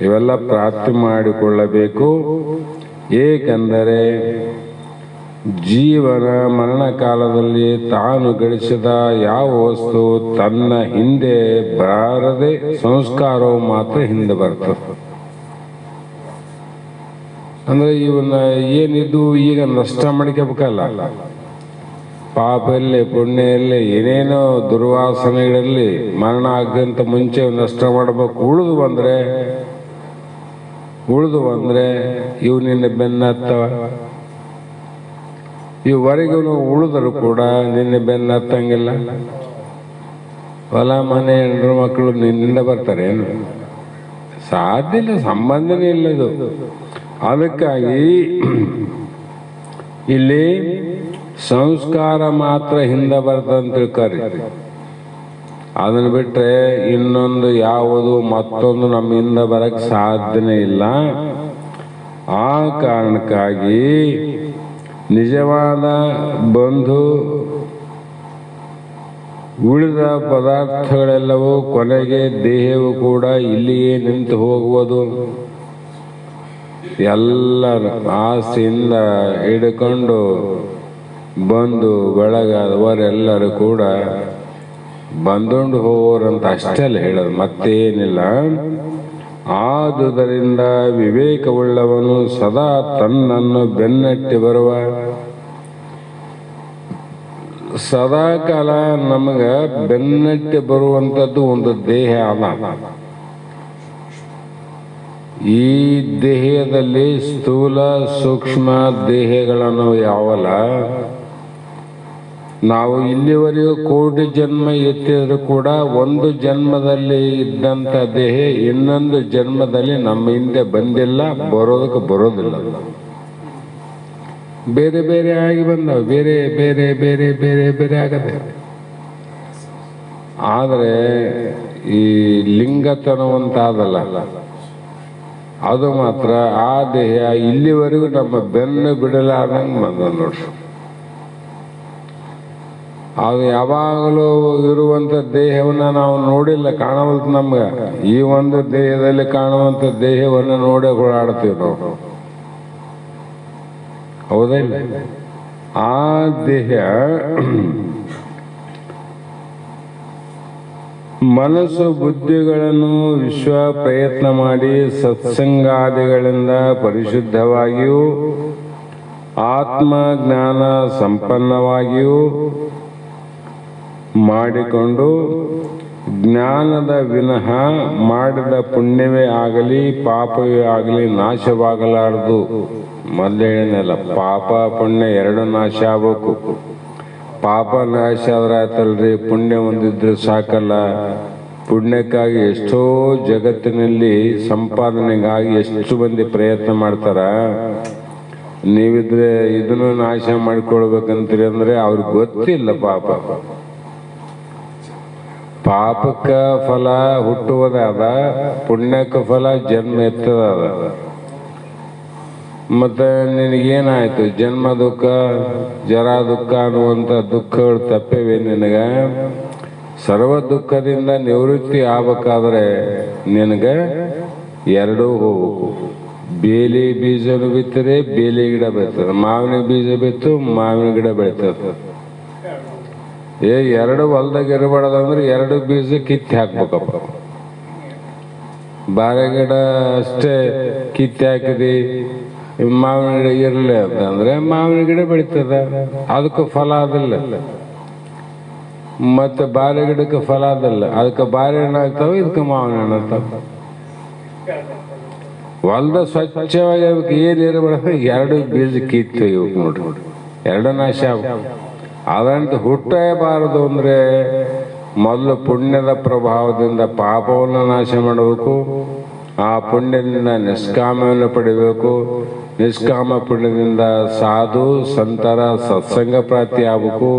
ಇವೆಲ್ಲ ಪ್ರಾಪ್ತಿ ಮಾಡಿಕೊಳ್ಳಬೇಕು. ಏಕೆಂದರೆ ಜೀವನ ಮರಣ ಕಾಲದಲ್ಲಿ ತಾನು ಗಳಿಸಿದ ಯಾವ ವಸ್ತು ತನ್ನ ಹಿಂದೆ ಬಾರದೆ ಸಂಸ್ಕಾರವು ಮಾತ್ರ ಹಿಂದೆ ಬರ್ತದೆ. ಅಂದ್ರೆ ಇವನ್ನ ಏನಿದ್ದು ಈಗ ನಷ್ಟ ಮಾಡ್ಕೋಬೇಕಲ್ಲ, ಪಾಪ ಇರಲಿ ಪುಣ್ಯ ಇರಲಿ ಏನೇನೋ ದುರ್ವಾಸನೆಗಳಲ್ಲಿ ಮರಣ ಆಗದಂತ ಮುಂಚೆ ನಷ್ಟ ಮಾಡಬೇಕು. ಉಳಿದು ಬಂದ್ರೆ ಇವು ನಿನ್ನ ಬೆನ್ನತ್ತವ. ಇವರೆಗೂ ಉಳಿದ್ರು ಕೂಡ ನಿನ್ನೆ ಬೆನ್ನ ಹತ್ತಂಗಿಲ್ಲ. ಹೊಲ ಮನೆ ಹೆಂಡ್ರು ಮಕ್ಕಳು ನಿನ್ನಿಂದ ಬರ್ತಾರೆ ಏನು? ಸಾಧ್ಯ ಇಲ್ಲ, ಸಂಬಂಧನೇ ಇಲ್ಲ ಇದು. ಅದಕ್ಕಾಗಿ ಇಲ್ಲಿ ಸಂಸ್ಕಾರ ಮಾತ್ರ ಹಿಂದೆ ಬರ್ತಂತ ತಿಳ್ಕರಿ. ಅದನ್ನು ಬಿಟ್ರೆ ಇನ್ನೊಂದು ಯಾವುದು ಮತ್ತೊಂದು ನಮ್ಮ ಹಿಂದೆ ಬರಕ್ ಸಾಧ್ಯನೇ ಇಲ್ಲ. ಆ ಕಾರಣಕ್ಕಾಗಿ ನಿಜವಾದ ಬಂಧು ಉಳಿದ ಪದಾರ್ಥಗಳೆಲ್ಲವೂ ಕೊನೆಗೆ ದೇಹವು ಕೂಡ ಇಲ್ಲಿಯೇ ನಿಂತು ಹೋಗುವುದು. ಎಲ್ಲರೂ ಆಸೆಯಿಂದ ಹಿಡ್ಕೊಂಡು ಬಂದು ಬೆಳಗಾದವರೆಲ್ಲರೂ ಕೂಡ ಬಂದುಂಡು ಹೋಗೋರಂತ ಅಷ್ಟೆಲ್ಲ ಹೇಳೋದು, ಮತ್ತೇನಿಲ್ಲ. ಆದುದರಿಂದ ವಿವೇಕವುಳ್ಳವನು ಸದಾ ತನ್ನನ್ನು ಬೆನ್ನಟ್ಟಿ ಬರುವ ಸದಾಕಾಲ ನಮಗ ಬೆನ್ನಟ್ಟಿ ಬರುವಂಥದ್ದು ಒಂದು ದೇಹ ಅದ. ಈ ದೇಹದಲ್ಲಿ ಸ್ಥೂಲ ಸೂಕ್ಷ್ಮ ದೇಹಗಳನ್ನು ಯಾವಲ್ಲ, ನಾವು ಇಲ್ಲಿವರೆಗೂ ಕೋಟಿ ಜನ್ಮ ಎತ್ತಿದ್ರು ಕೂಡ ಒಂದು ಜನ್ಮದಲ್ಲಿ ಇದ್ದಂಥ ದೇಹ ಇನ್ನೊಂದು ಜನ್ಮದಲ್ಲಿ ನಮ್ಮ ಹಿಂದೆ ಬಂದಿಲ್ಲ, ಬರೋದಕ್ಕೆ ಬರೋದಿಲ್ಲ. ಬೇರೆ ಬೇರೆ ಆಗಿ ಬಂದವು, ಬೇರೆ ಬೇರೆ ಬೇರೆ ಬೇರೆ ಬೇರೆ ಆಗದೆ. ಆದರೆ ಈ ಲಿಂಗತನವಂತಾದಲ್ಲ, ಅದು ಮಾತ್ರ ಆ ದೇಹ ಇಲ್ಲಿವರೆಗೂ ನಮ್ಮ ಬೆನ್ನು ಬಿಡಲಾರ್ದಂಗೆ ಬಂದ ನೋಡ್ರಿ. ಅದು ಯಾವಾಗಲೂ ಇರುವಂತ ದೇಹವನ್ನ ನಾವು ನೋಡಿಲ್ಲ, ಕಾಣವಲ್ತು ನಮ್ಗೆ. ಈ ಒಂದು ದೇಹದಲ್ಲಿ ಕಾಣುವಂತ ದೇಹವನ್ನು ನೋಡೇ ಓಡಾಡ್ತೀವಿ ನಾವು, ಹೌದಿಲ್ಲ? ಆ ದೇಹ ಮನಸ್ಸು ಬುದ್ಧಿಗಳನ್ನು ವಿಶ್ವ ಪ್ರಯತ್ನ ಮಾಡಿ ಸತ್ಸಂಗಾದಿಗಳಿಂದ ಪರಿಶುದ್ಧವಾಗಿಯೂ ಆತ್ಮಜ್ಞಾನ ಸಂಪನ್ನವಾಗಿಯೂ ಮಾಡಿಕೊಂಡು ಜ್ಞಾನದ ವಿನಃ ಮಾಡಿದ ಪುಣ್ಯವೇ ಆಗಲಿ ಪಾಪವೇ ಆಗಲಿ ನಾಶವಾಗಲಾರದು. ಮೊದಲೇ ಹೇಳಿನಲ್ಲ, ಪಾಪ ಪುಣ್ಯ ಎರಡು ನಾಶ ಆಗಬೇಕು. ಪಾಪ ನಾಶ ಆದ್ರೆ ಆಯ್ತಲ್ರಿ, ಪುಣ್ಯ ಒಂದಿದ್ರೆ ಸಾಕಲ್ಲ. ಪುಣ್ಯಕ್ಕಾಗಿ ಎಷ್ಟೋ ಜಗತ್ತಿನಲ್ಲಿ ಸಂಪಾದನೆಗಾಗಿ ಎಷ್ಟು ಮಂದಿ ಪ್ರಯತ್ನ ಮಾಡ್ತಾರ. ನೀವಿದ್ರೆ ಇದನ್ನು ನಾಶ ಮಾಡ್ಕೊಳ್ಬೇಕಂತೀರಿ ಅಂದ್ರೆ ಅವ್ರಿಗೆ ಗೊತ್ತಿಲ್ಲ. ಪಾಪಕ್ಕ ಫಲ ಹುಟ್ಟುವುದಾದ, ಪುಣ್ಯಕ್ಕ ಫಲ ಜನ್ಮ ಎತ್ತದ. ಮತ್ತೆ ನಿನಗೇನಾಯ್ತು? ಜನ್ಮ ದುಃಖ ಜರ ದುಃಖ ಅನ್ನುವಂಥ ದುಃಖಗಳು ತಪ್ಪಿವೆ ನಿನಗ. ಸರ್ವ ದುಃಖದಿಂದ ನಿವೃತ್ತಿ ಆಗ್ಬೇಕಾದ್ರೆ ನಿನಗ ಎರಡೂ ಹೋಗ್ಬೇಕು. ಬೇಲಿ ಬೀಜನು ಬಿತ್ತರೆ ಬೇಲಿ ಗಿಡ ಬೆಳೀತದೆ, ಮಾವಿನ ಬೀಜ ಬಿತ್ತು ಮಾವಿನ ಗಿಡ ಬೆಳೀತದೆ. ಎರಡು ಹೊಲ್ದಾಗ ಇರಬಾರ್ದಂದ್ರೆ ಎರಡು ಬೀಜ ಕಿತ್ತಿ ಹಾಕ್ಬೇಕಪ್ಪ. ಬಾರೆ ಗಿಡ ಅಷ್ಟೇ ಕಿತ್ತಿ ಹಾಕಿದಿ, ಮಾವಿನ ಗಿಡ ಇರಲಿ ಅಂತಂದ್ರೆ ಮಾವಿನ ಗಿಡ ಬೆಳೀತದ, ಅದಕ್ಕೆ ಫಲ ಆದಿಲ್ಲ. ಮತ್ತೆ ಬಾರೆ ಗಿಡಕ್ಕೆ ಫಲ ಆದಿಲ್ಲ, ಅದಕ್ಕೆ ಬಾರೆ ಹಣ್ಣು ಆಗ್ತಾವ, ಇದಕ್ಕೆ ಮಾವಿನ ಹಣ್ಣು ಆಗ್ತಾವ. ಹೊಲ್ದ ಸ್ವಚ್ಛವಾಗಿ ಏನ್ ಇರಬಾರ್ದು, ಎರಡು ಬೀಜ ಕಿತ್ತು ಇವಾಗ ನೋಡ್ರಿ, ಎರಡು ನಾಶ ಆಗ್ಬೇಕು. ಅದಂತ ಹುಟ್ಟಬಾರದು ಅಂದ್ರೆ ಮೊದಲು ಪುಣ್ಯದ ಪ್ರಭಾವದಿಂದ ಪಾಪವನ್ನು ನಾಶ ಮಾಡಬೇಕು. ಆ ಪುಣ್ಯದಿಂದ ನಿಷ್ಕಾಮವನ್ನು ಪಡಿಬೇಕು. ನಿಷ್ಕಾಮ ಪುಣ್ಯದಿಂದ ಸಾಧು ಸಂತರ ಸತ್ಸಂಗ ಪ್ರಾಪ್ತಿ ಆಗಬೇಕು.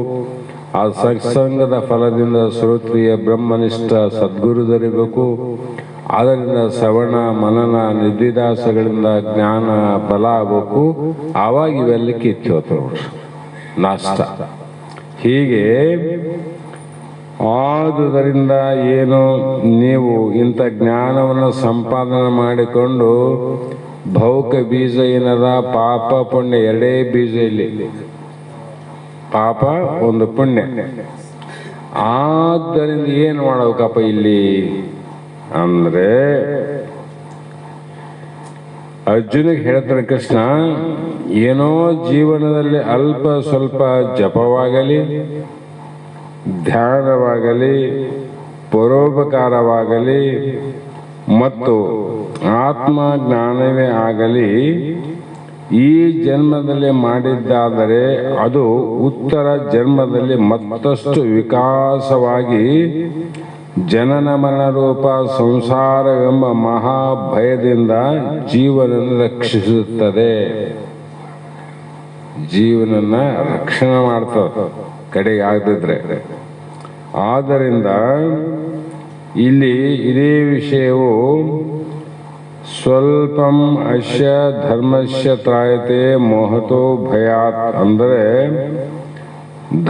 ಆ ಸತ್ಸಂಗದ ಫಲದಿಂದ ಶ್ರೋತ್ರಿಯ ಬ್ರಹ್ಮನಿಷ್ಠ ಸದ್ಗುರು ದೊರೆಯಬೇಕು. ಅದರಿಂದ ಶ್ರವಣ ಮನನ ನಿಧಿದಾಸಗಳಿಂದ ಜ್ಞಾನ ಬಲ ಆಗಬೇಕು. ಆವಾಗ ಇವೆಲ್ಲಕ್ಕೆ ಇಚ್ಚೋತು ನಾಷ್ಟ. ಹೀಗೆ ಆದುದರಿಂದ ಏನು ನೀವು ಇಂಥ ಜ್ಞಾನವನ್ನು ಸಂಪಾದನೆ ಮಾಡಿಕೊಂಡು ಭೌಕ ಬೀಜ ಏನದ ಪಾಪ ಪುಣ್ಯ ಎರಡೇ ಬೀಜ ಇಲ್ಲಿ, ಪಾಪ ಒಂದು ಪುಣ್ಯ. ಆದ್ದರಿಂದ ಏನು ಮಾಡಬೇಕಪ್ಪ ಇಲ್ಲಿ ಅಂದ್ರೆ ಅರ್ಜುನಿಗೆ ಹೇಳ್ತಾರೆ ಕೃಷ್ಣ, ಏನೋ ಜೀವನದಲ್ಲಿ ಅಲ್ಪ ಸ್ವಲ್ಪ ಜಪವಾಗಲಿ, ಧ್ಯಾನವಾಗಲಿ, ಪರೋಪಕಾರವಾಗಲಿ ಮತ್ತು ಆತ್ಮಜ್ಞಾನವೇ ಆಗಲಿ ಈ ಜನ್ಮದಲ್ಲಿ ಮಾಡಿದ್ದಾದರೆ ಅದು ಉತ್ತರ ಜನ್ಮದಲ್ಲಿ ಮತ್ತಷ್ಟು ವಿಕಾಸವಾಗಿ ಜನನ ಮರಣ ರೂಪ ಸಂಸಾರವೆಂಬ ಮಹಾಭಯದಿಂದ ಜೀವನ ರಕ್ಷಿಸುತ್ತದೆ. ಜೀವನನ್ನ ರಕ್ಷಣೆ ಮಾಡ್ತದೆ ಕಡೆಗೆ ಆಗದಿದ್ರೆ. ಆದ್ದರಿಂದ ಇಲ್ಲಿ ಇದೇ ವಿಷಯವು ಸ್ವಲ್ಪಂ ಅಶ್ಯ ಧರ್ಮಸ್ಯ ತ್ರಾಯತೆ ಮೋಹತೋ ಭಯಾತ್, ಅಂದರೆ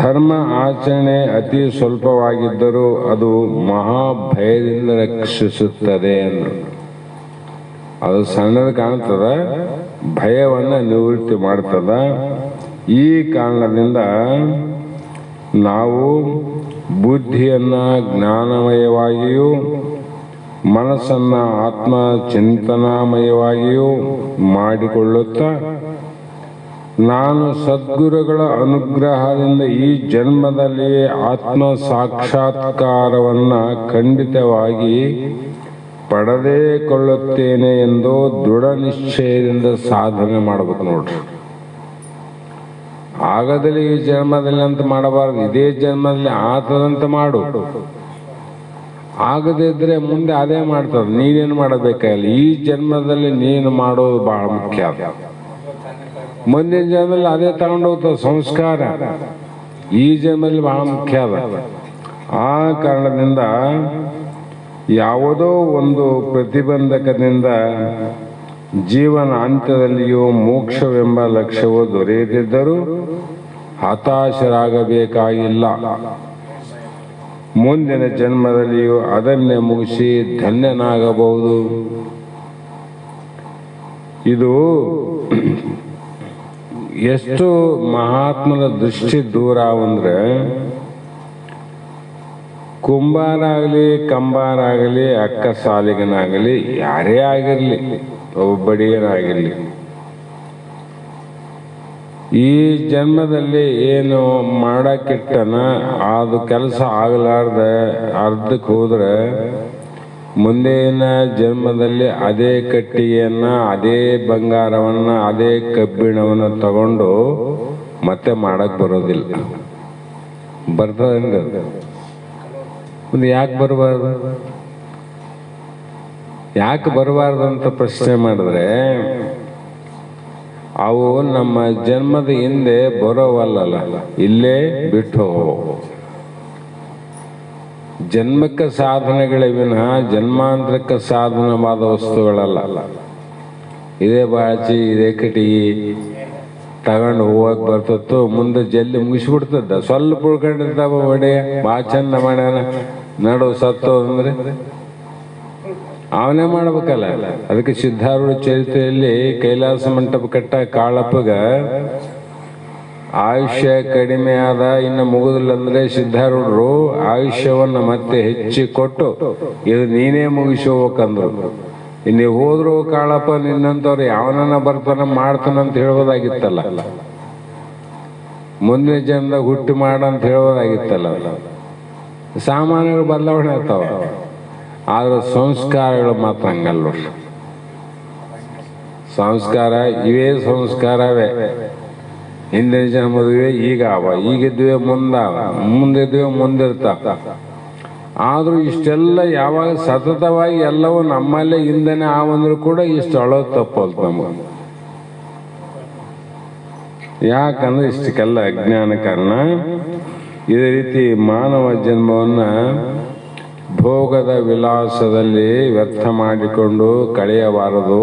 ಧರ್ಮ ಆಚರಣೆ ಅತಿ ಸ್ವಲ್ಪವಾಗಿದ್ದರೂ ಅದು ಮಹಾಭಯದಿಂದ ರಕ್ಷಿಸುತ್ತದೆ ಅಂದರು. ಅದು ಸಣ್ಣದು ಕಾಣ್ತದ, ಭಯವನ್ನು ನಿವೃತ್ತಿ ಮಾಡ್ತದ. ಈ ಕಾರಣದಿಂದ ನಾವು ಬುದ್ಧಿಯನ್ನ ಜ್ಞಾನಮಯವಾಗಿಯೂ ಮನಸ್ಸನ್ನ ಆತ್ಮ ಚಿಂತನಾಮಯವಾಗಿಯೂ ಮಾಡಿಕೊಳ್ಳುತ್ತಾ ನಾನು ಸದ್ಗುರುಗಳ ಅನುಗ್ರಹದಿಂದ ಈ ಜನ್ಮದಲ್ಲಿಯೇ ಆತ್ಮ ಸಾಕ್ಷಾತ್ಕಾರವನ್ನ ಖಂಡಿತವಾಗಿ ಪಡೆದೇ ಕೊಳ್ಳುತ್ತೇನೆ ಎಂದು ದೃಢ ನಿಶ್ಚಯದಿಂದ ಸಾಧನೆ ಮಾಡಬೇಕು ನೋಡ್ರಿ. ಆಗದಲ್ಲಿ ಈ ಜನ್ಮದಲ್ಲಿ ಅಂತ ಮಾಡಬಾರದು, ಇದೇ ಜನ್ಮದಲ್ಲಿ ಆತದಂತ ಮಾಡು. ಆಗದೇ ಇದ್ರೆ ಮುಂದೆ ಅದೇ ಮಾಡ್ತದೆ, ನೀನೇನು ಮಾಡಬೇಕಾಗಿಲ್ಲ. ಈ ಜನ್ಮದಲ್ಲಿ ನೀನು ಮಾಡೋದು ಬಹಳ ಮುಖ್ಯ. ಮುಂದಿನ ಜನ್ಮದಲ್ಲಿ ಅದೇ ತಗೊಂಡು ಹೋಗ್ತದೆ ಸಂಸ್ಕಾರ. ಈ ಜನ್ಮದಲ್ಲಿ ಬಹಳ ಮುಖ್ಯ ಅದ. ಆ ಕಾರಣದಿಂದ ಯಾವುದೋ ಒಂದು ಪ್ರತಿಬಂಧಕದಿಂದ ಜೀವನ ಅಂತ್ಯದಲ್ಲಿಯೂ ಮೋಕ್ಷವೆಂಬ ಲಕ್ಷ್ಯವು ದೊರೆಯದಿದ್ದರೂ ಹತಾಶರಾಗಬೇಕಾಗಿಲ್ಲ. ಮುಂದಿನ ಜನ್ಮದಲ್ಲಿಯೂ ಅದನ್ನೇ ಮುಗಿಸಿ ಧನ್ಯನಾಗಬಹುದು. ಇದು ಎಷ್ಟು ಮಹಾತ್ಮನ ದೃಷ್ಟಿ ದೂರ ಅಂದ್ರೆ, ಕುಂಬಾರಾಗಲಿ ಕಂಬಾರಾಗಲಿ ಅಕ್ಕ ಸಾಲಿಗನಾಗಲಿ ಯಾರೇ ಆಗಿರಲಿ, ಒಬ್ಬಡಿಯನಾಗಿರಲಿ, ಈ ಜನ್ಮದಲ್ಲಿ ಏನು ಮಾಡಕ್ಕಿಟ್ಟನ ಅದು ಕೆಲಸ ಆಗಲಾರ್ದ ಅರ್ಧಕ್ಕೆ ಹೋದ್ರೆ ಮುಂದಿನ ಜನ್ಮದಲ್ಲಿ ಅದೇ ಕಟ್ಟಿಗೆಯನ್ನ, ಅದೇ ಬಂಗಾರವನ್ನ, ಅದೇ ಕಬ್ಬಿಣವನ್ನ ತಗೊಂಡು ಮತ್ತೆ ಮಾಡಕ್ ಬರೋದಿಲ್ಲ. ಬರ್ತದಂಗ ಮುಂದೆ ಯಾಕೆ ಬರಬಾರ್ದು? ಯಾಕೆ ಬರಬಾರ್ದು ಅಂತ ಪ್ರಶ್ನೆ ಮಾಡಿದ್ರೆ, ಅವು ನಮ್ಮ ಜನ್ಮದ ಹಿಂದೆ ಬರೋವಲ್ಲ, ಇಲ್ಲೇ ಬಿಟ್ಟು ಜನ್ಮಕ್ಕೆ ಸಾಧನೆಗಳೇ ವಿನಃ ಜನ್ಮಾಂತರಕ್ಕೆ ಸಾಧನವಾದ ವಸ್ತುಗಳಲ್ಲ. ಇದೇ ಬಾಚಿ ಇದೇ ಕಟಿಗಿ ತಗೊಂಡು ಹೋಗಕ್ ಬರ್ತತ್ತು, ಮುಂದೆ ಜಲ್ದಿ ಮುಗಿಸ್ಬಿಡ್ತದ. ಸ್ವಲ್ಪ ಉಳ್ಕೊಂಡಿರ್ತಾವ ಒಡೆಯ ಬಾ ಚಂದ ಮಾಡ್ಯಾನ, ನಡು ಸತ್ತೋದಂದ್ರೆ ಅವನೇ ಮಾಡ್ಬೇಕಲ್ಲ. ಅದಕ್ಕೆ ಸಿದ್ಧಾರೂಢ ಚರಿತ್ರೆಯಲ್ಲಿ ಕೈಲಾಸ ಮಂಟಪ ಕಟ್ಟ ಕಾಳಪ್ಪಗ ಆಯುಷ್ಯ ಕಡಿಮೆ ಆದ, ಇನ್ನು ಮುಗುದಿಲ್ಲ ಅಂದ್ರೆ ಸಿದ್ಧಾರೂಢರು ಆಯುಷ್ಯವನ್ನ ಮತ್ತೆ ಹೆಚ್ಚಿ ಕೊಟ್ಟು ಇದು ನೀನೇ ಮುಗಿಸಿ ಹೋಗ್ಬೇಕಂದ್ರು. ನೀವು ಹೋದ್ರು ಕಾಳಪ್ಪ ನಿನ್ನಂತವ್ರು ಯಾವನನ್ನ ಬರ್ತಾನ ಮಾಡ್ತಾನಂತ ಹೇಳ್ಬೋದಾಗಿತ್ತಲ್ಲ, ಮುಂದಿನ ಜನ್ಮದಾಗ ಹುಟ್ಟಿ ಮಾಡಂತ ಹೇಳ್ಬೋದಾಗಿತ್ತಲ್ಲ. ಸಾಮಾನ್ಯಗಳು ಬದಲಾವಣೆ ಆಗ್ತಾವ, ಆದ್ರೆ ಸಂಸ್ಕಾರಗಳು ಮಾತ್ರ ಹಂಗಲ್ವ. ಸಂಸ್ಕಾರ ಇವೇ ಸಂಸ್ಕಾರವೇ. ಹಿಂದಿನ ಜನ್ಮದುವೆ ಈಗ ಅವ, ಈಗಿದ್ದುವೆ ಮುಂದಾವ, ಮುಂದಿದ್ದುವೆ ಮುಂದಿರ್ತಾವ. ಆದ್ರೂ ಇಷ್ಟೆಲ್ಲ ಯಾವಾಗ ಸತತವಾಗಿ ಎಲ್ಲವೂ ನಮ್ಮಲ್ಲೇ ಹಿಂದೆನೆ ಆವಂದ್ರೂ ಕೂಡ ಇಷ್ಟು ಅಳೋದು ತಪ್ಪಲ್ತ ನಮಗೆ. ಯಾಕಂದ್ರೆ ಇಷ್ಟಕ್ಕೆಲ್ಲ ಅಜ್ಞಾನ ಕಾರಣ. ಇದೇ ರೀತಿ ಮಾನವ ಜನ್ಮವನ್ನು ಭೋಗದ ವಿಲಾಸದಲ್ಲಿ ವ್ಯರ್ಥ ಮಾಡಿಕೊಂಡು ಕಳೆಯಬಾರದು.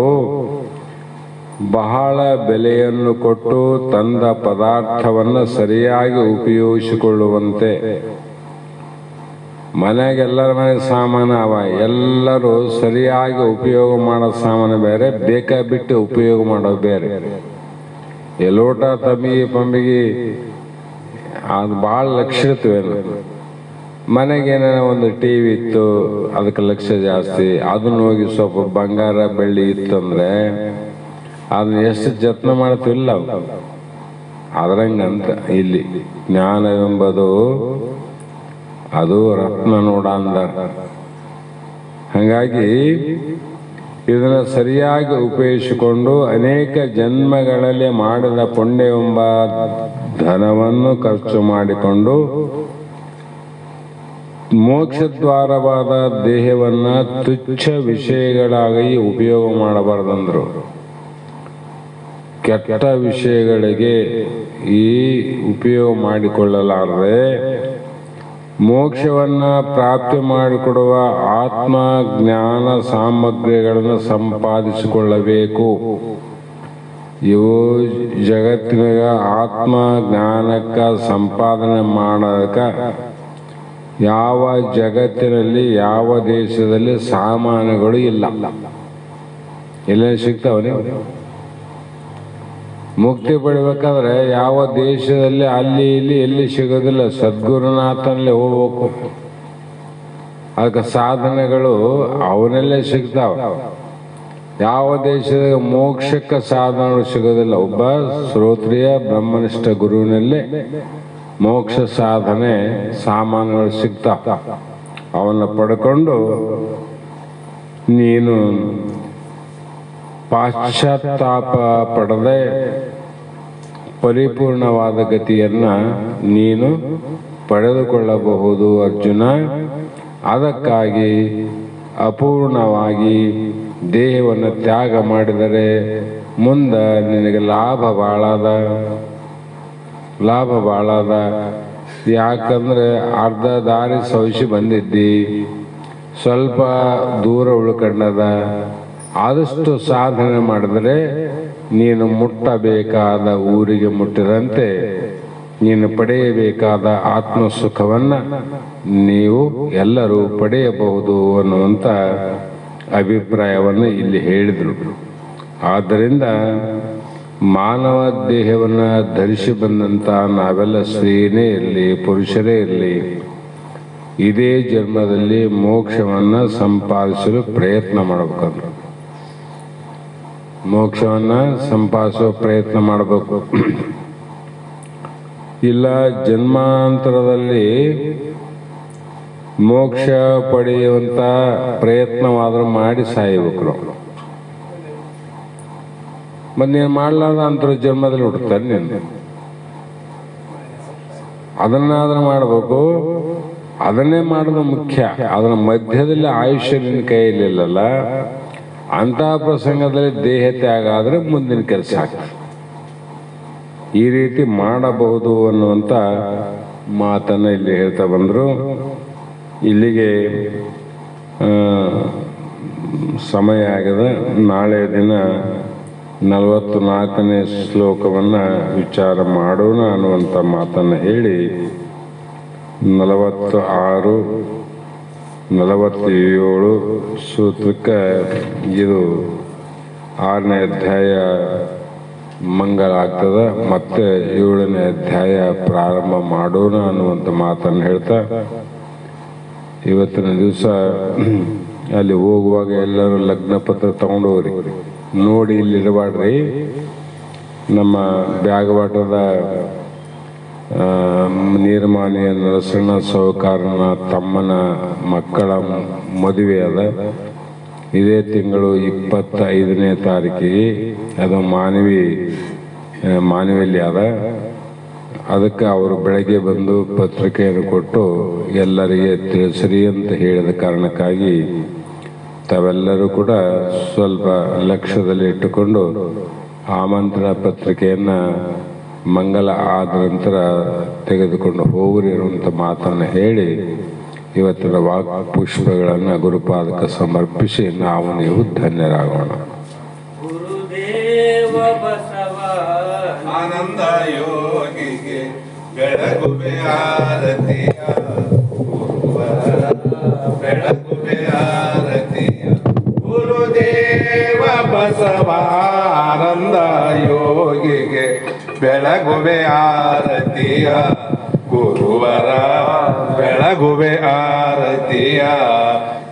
ಬಹಳ ಬೆಲೆಯನ್ನು ಕೊಟ್ಟು ತಂದ ಪದಾರ್ಥವನ್ನು ಸರಿಯಾಗಿ ಉಪಯೋಗಿಸಿಕೊಳ್ಳುವಂತೆ. ಮನೆಗೆಲ್ಲರ ಮನೆ ಸಾಮಾನು ಅವ, ಎಲ್ಲರೂ ಸರಿಯಾಗಿ ಉಪಯೋಗ ಮಾಡೋ ಸಾಮಾನು ಬೇರೆ, ಬೇಕಾಬಿಟ್ಟು ಉಪಯೋಗ ಮಾಡೋದು ಬೇರೆ. ಎಲ್ಲೋಟ ತಮ್ಮಿಗೆ ಪಂಬಿಗೆ ಅದು ಭಾಳ ಲಕ್ಷ್ಯ ಇರ್ತವೆ. ಮನೆಗೇನ ಒಂದು ಟಿ ವಿ ಇತ್ತು, ಅದಕ್ಕೆ ಲಕ್ಷ್ಯ ಜಾಸ್ತಿ. ಅದನ್ನ ಹೋಗಿ ಸ್ವಲ್ಪ ಬಂಗಾರ ಬೆಳ್ಳಿ ಇತ್ತಂದ್ರೆ ಅದನ್ನ ಎಷ್ಟು ಜತ್ನ ಮಾಡ್ತೀವಿಲ್ಲ. ಅದ್ರಂಗಂತ ಇಲ್ಲಿ ಜ್ಞಾನವೆಂಬುದು ಅದು ರತ್ನ ನೋಡ ಅಂದ. ಹಾಗಾಗಿ ಇದನ್ನು ಸರಿಯಾಗಿ ಉಪಯೋಗಿಸಿಕೊಂಡು ಅನೇಕ ಜನ್ಮಗಳಲ್ಲಿ ಮಾಡಿದ ಪುಣ್ಯವೆಂಬ ಧನವನ್ನು ಖರ್ಚು ಮಾಡಿಕೊಂಡು ಮೋಕ್ಷದ್ವಾರವಾದ ದೇಹವನ್ನ ತುಚ್ಛ ವಿಷಯಗಳಾಗಿ ಉಪಯೋಗ ಮಾಡಬಾರ್ದಂದ್ರು. ಕೆಟ್ಟ ವಿಷಯಗಳಿಗೆ ಈ ಉಪಯೋಗ ಮಾಡಿಕೊಳ್ಳಲಾರದೆ ಮೋಕ್ಷವನ್ನ ಪ್ರಾಪ್ತಿ ಮಾಡಿಕೊಡುವ ಆತ್ಮ ಜ್ಞಾನ ಸಾಮಗ್ರಿಗಳನ್ನು ಸಂಪಾದಿಸಿಕೊಳ್ಳಬೇಕು. ಇವು ಜಗತ್ತಿನಾಗ ಆತ್ಮ ಜ್ಞಾನಕ್ಕ ಸಂಪಾದನೆ ಮಾಡೋದಕ್ಕೆ ಯಾವ ಜಗತ್ತಿನಲ್ಲಿ ಯಾವ ದೇಶದಲ್ಲಿ ಸಾಮಾನುಗಳು ಇಲ್ಲ. ಎಲ್ಲೇ ಸಿಗ್ತಾವನೇ. ಮುಕ್ತಿ ಪಡಿಬೇಕಾದ್ರೆ ಯಾವ ದೇಶದಲ್ಲಿ ಅಲ್ಲಿ ಇಲ್ಲಿ ಎಲ್ಲಿ ಸಿಗೋದಿಲ್ಲ, ಸದ್ಗುರುನಾಥನಲ್ಲಿ ಹೋಗ್ಬೇಕು. ಅದಕ್ಕೆ ಸಾಧನೆಗಳು ಅವನಲ್ಲೇ ಸಿಗ್ತಾವ. ಯಾವ ದೇಶದಾಗ ಮೋಕ್ಷಕ್ಕೆ ಸಾಧನಗಳು ಸಿಗೋದಿಲ್ಲ. ಒಬ್ಬ ಶ್ರೋತ್ರಿಯ ಬ್ರಹ್ಮನಿಷ್ಠ ಗುರುವಿನಲ್ಲೇ ಮೋಕ್ಷ ಸಾಧನೆ ಸಾಮಾನುಗಳು ಸಿಗ್ತಾವ. ಅವನ್ನ ಪಡ್ಕೊಂಡು ನೀನು ಪಾಶ್ಚಾತ್ತಾಪ ಪಡದೆ ಪರಿಪೂರ್ಣವಾದ ಗತಿಯನ್ನ ನೀನು ಪಡೆದುಕೊಳ್ಳಬಹುದು ಅರ್ಜುನ. ಅದಕ್ಕಾಗಿ ಅಪೂರ್ಣವಾಗಿ ದೇಹವನ್ನು ತ್ಯಾಗ ಮಾಡಿದರೆ ಮುಂದೆ ನಿನಗೆ ಲಾಭ ಭಾಳದ. ಯಾಕಂದ್ರೆ ಅರ್ಧ ದಾರಿ ಸವಿಸಿ ಬಂದಿದ್ದಿ, ಸ್ವಲ್ಪ ದೂರ ಉಳ್ಕೊಂಡದ. ಆದಷ್ಟು ಸಾಧನೆ ಮಾಡಿದರೆ ನೀನು ಮುಟ್ಟಬೇಕಾದ ಊರಿಗೆ ಮುಟ್ಟಿದಂತೆ ನೀನು ಪಡೆಯಬೇಕಾದ ಆತ್ಮಸುಖವನ್ನು ನೀವು ಎಲ್ಲರೂ ಪಡೆಯಬಹುದು ಅನ್ನುವಂಥ ಅಭಿಪ್ರಾಯವನ್ನು ಇಲ್ಲಿ ಹೇಳಿದರು. ಆದ್ದರಿಂದ ಮಾನವ ದೇಹವನ್ನು ಧರಿಸಿ ಬಂದಂಥ ನಾವೆಲ್ಲ ಸ್ತ್ರೀಯೇ ಇರಲಿ ಪುರುಷರೇ ಇರಲಿ, ಇದೇ ಜನ್ಮದಲ್ಲಿ ಮೋಕ್ಷವನ್ನು ಸಂಪಾದಿಸಲು ಪ್ರಯತ್ನ ಮಾಡಬೇಕಂದ್ರೆ ಮೋಕ್ಷವನ್ನು ಸಂಪಾದಿಸುವ ಪ್ರಯತ್ನ ಮಾಡಬೇಕು. ಇಲ್ಲ ಜನ್ಮಾಂತರದಲ್ಲಿ ಮೋಕ್ಷ ಪಡೆಯುವಂತ ಪ್ರಯತ್ನವಾದ್ರೂ ಮಾಡಿ ಸಾಯಬೇಕು. ಮತ್ತೆ ನೀನು ಮಾಡಲಾರ್ದ ಅಂತರ ಜನ್ಮದಲ್ಲಿ ಹುಡ್ತಾನೆ. ನೀನು ಅದನ್ನಾದ್ರೂ ಮಾಡಬೇಕು. ಅದನ್ನೇ ಮಾಡೋದು ಮುಖ್ಯ. ಅದರ ಮಧ್ಯದಲ್ಲಿ ಆಯುಷ್ಯ ನಿನ್ನ ಕೈಯಲ್ಲಿಲ್ಲಲ್ಲ, ಅಂತಹ ಪ್ರಸಂಗದಲ್ಲಿ ದೇಹ ತ್ಯಾಗ ಆದರೆ ಮುಂದಿನ ಕೆಲಸ ಆಗ್ತದೆ. ಈ ರೀತಿ ಮಾಡಬಹುದು ಅನ್ನುವಂಥ ಮಾತನ್ನು ಇಲ್ಲಿ ಹೇಳ್ತಾ ಬಂದರು. ಇಲ್ಲಿಗೆ ಸಮಯ ಆಗಿದೆ. ನಾಳೆ ದಿನ 44ನೇ ಶ್ಲೋಕವನ್ನು ವಿಚಾರ ಮಾಡೋಣ ಅನ್ನುವಂಥ ಮಾತನ್ನು ಹೇಳಿ 46, 47 ಸೂತ್ರಕ್ಕೆ ಇದು 6ನೇ ಅಧ್ಯಾಯ ಮಂಗಲ ಆಗ್ತದೆ. ಮತ್ತೆ 7ನೇ ಅಧ್ಯಾಯ ಪ್ರಾರಂಭ ಮಾಡೋಣ ಅನ್ನುವಂಥ ಮಾತನ್ನು ಹೇಳ್ತಾ, ಇವತ್ತಿನ ದಿವಸ ಅಲ್ಲಿ ಹೋಗುವಾಗ ಎಲ್ಲರೂ ಲಗ್ನ ಪತ್ರ ತಗೊಂಡೋಗ್ರಿ. ನೋಡಿ ಇಲ್ಲಿ ಇರಬಾಡ್ರಿ. ನಮ್ಮ ಬ್ಯಾಗವಾಟದ ನೀರ್ಮಾನಿಯ ನರಸಣ್ಣ ಸಾಹುಕಾರನ ತಮ್ಮನ ಮಕ್ಕಳ ಮದುವೆ ಅದ. ಇದೇ ತಿಂಗಳು 25ನೇ ತಾರೀಕಿಗೆ. ಅದು ಮಾನವಿಯಲ್ಲಿ ಅದ. ಅದಕ್ಕೆ ಅವರು ಬೆಳಗ್ಗೆ ಬಂದು ಪತ್ರಿಕೆಯನ್ನು ಕೊಟ್ಟು ಎಲ್ಲರಿಗೆ ತಿಳಿಸ್ರಿ ಅಂತ ಹೇಳಿದ ಕಾರಣಕ್ಕಾಗಿ ತಾವೆಲ್ಲರೂ ಕೂಡ ಸ್ವಲ್ಪ ಲಕ್ಷ್ಯದಲ್ಲಿ ಇಟ್ಟುಕೊಂಡು ಆಮಂತ್ರಣ ಪತ್ರಿಕೆಯನ್ನು ಮಂಗಲ ಆದ ನಂತರ ತೆಗೆದುಕೊಂಡು ಹೋಗ್ರಿ ಅನ್ನುವಂಥ ಮಾತನ್ನು ಹೇಳಿ ಇವತ್ತಿನ ವಾಕ್ ಪುಷ್ಪಗಳನ್ನು ಗುರುಪಾದಕ್ಕೆ ಸಮರ್ಪಿಸಿ ನಾವು ನೀವು ಧನ್ಯರಾಗೋಣ. ಗುರುದೇವ ಬಸವ ಆನಂದ ಯೋಗಿಗೆ ಬೆಳಗುವೆ ಆರತಿಯ ಬೆಳಗುವೆ ಆರತಿಯ ಗುರುದೇವ ಬಸವ ಆನಂದ ಯೋಗಿಗೆ ಬೆಳಗುವೆ ಆರತಿಯ ಗುರುವರ ಬೆಳಗುವೆ ಆರತಿಯ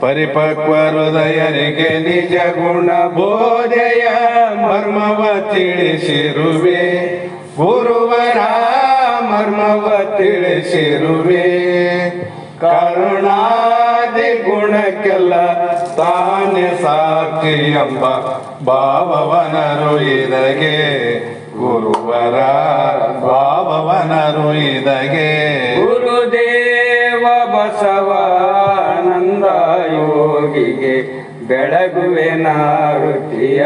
ಪರಿಪಕ್ವ ಹೃದಯರಿಗೆ ನಿಜ ಗುಣ ಬೋಧೆಯ ಮರ್ಮವ ತಿಳಿಸಿರುವೆ ಗುರುವರ ಮರ್ಮವ ತಿಳಿಸಿರುವೆ ಕರುಣಾದಿ ಗುಣಕ್ಕೆಲ್ಲ ತಾನೇ ಸಾಕ್ಷಿ ಎಂಬ ಭಾವವನರು ಇದಗೆ ಗುರುವರ ಭಾವವನರು ಇದಗೆ ಗುರುದೇವ ಬಸವಾನಂದ ಯೋಗಿಗೆ ಬೆಳಗುವೆ ನಾರುತಿಯ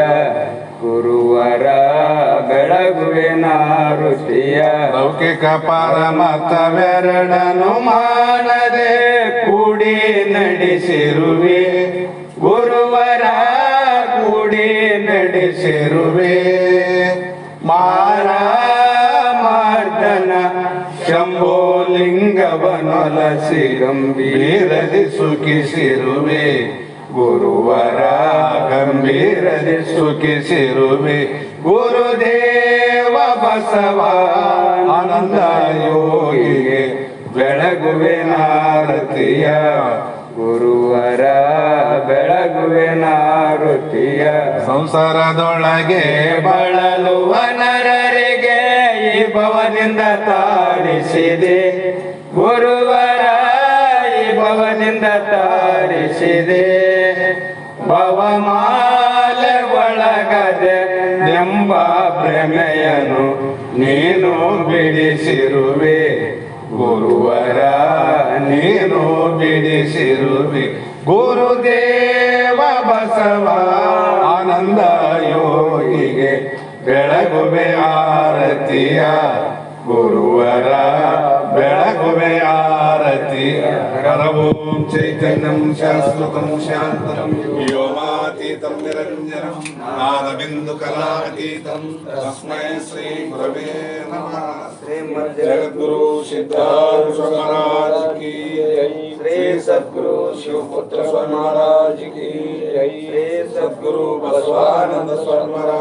ಗುರುವರ ಬೆಳಗುವೆ ನಾರುತಿಯ ಲೌಕಿಕ ಪರಮತವೆರಡನು ಮಾಡದೆ ಕೂಡಿ ನಡೆಸಿರುವೆ ಗುರುವರ ಕೂಡಿ ನಡೆಸಿರುವೆ ಮಾರ್ದನ ಶಂಭೋಲಿಂಗವನೊಲಸಿ ಗಂಭೀರದಿ ಸುಖಿಸಿರುವೆ ಗುರುವರ ಗಂಭೀರದಿ ಸುಖಿಸಿರುವೆ ಗುರುದೇವ ಬಸವ ಆನಂದ ಯೋಗಿಗೆ ಬೆಳಗುವೆ ನಾರತಿಯ ಗುರುವರ ಬೆಳಗುವೆ ನಾರುತಿಯ ಸಂಸಾರದೊಳಗೆ ಬಳಲುವ ನರರಿಗೆ ಈ ಭವದಿಂದ ತಾರಿಸಿದೆ ಗುರುವರ ಈ ಭವದಿಂದ ತಾರಿಸಿದೆ ಭವಮಾಲೆ ಒಳಗದೆ ಎಂಬ ಭ್ರಮೆಯನು ನೀನು ಬಿಡಿಸಿರುವೆ ಗುರುವರ ನೀನು ಬಿಡಿಸಿರುವೆ ಗುರುದೇವ ಬಸವ ಆನಂದ ಯೋಗಿಗೆ ಬೆಳಗುವೆ ಆರತಿಯ ಗುರುವರ ಬೆಳಗುವೆ ಆರತಿಯ ಓಂ ಚೈತನ್ಯಂ ಶಾಶ್ವತಂ ಶಾಂತಂ ವ್ಯೋಮಾತೀತಂ ನಿರಂಜನಂ ನಾದಬಿಂದು ಕಲಾತೀತಂ ತಸ್ಮೈ ಶ್ರೀ ಗುರವೇ ನಮಃ. ಜಗದ್ಗುರು ಸಿದ್ಧಾರ್ಥ ಸ್ವಾಮಿ ಮಹಾರಾಜ್ की जय, श्री सद्गुरु शिवपुत्र स्वामी महाराज की जय, श्री सद्गुरु बसवानंद स्वामी महाराज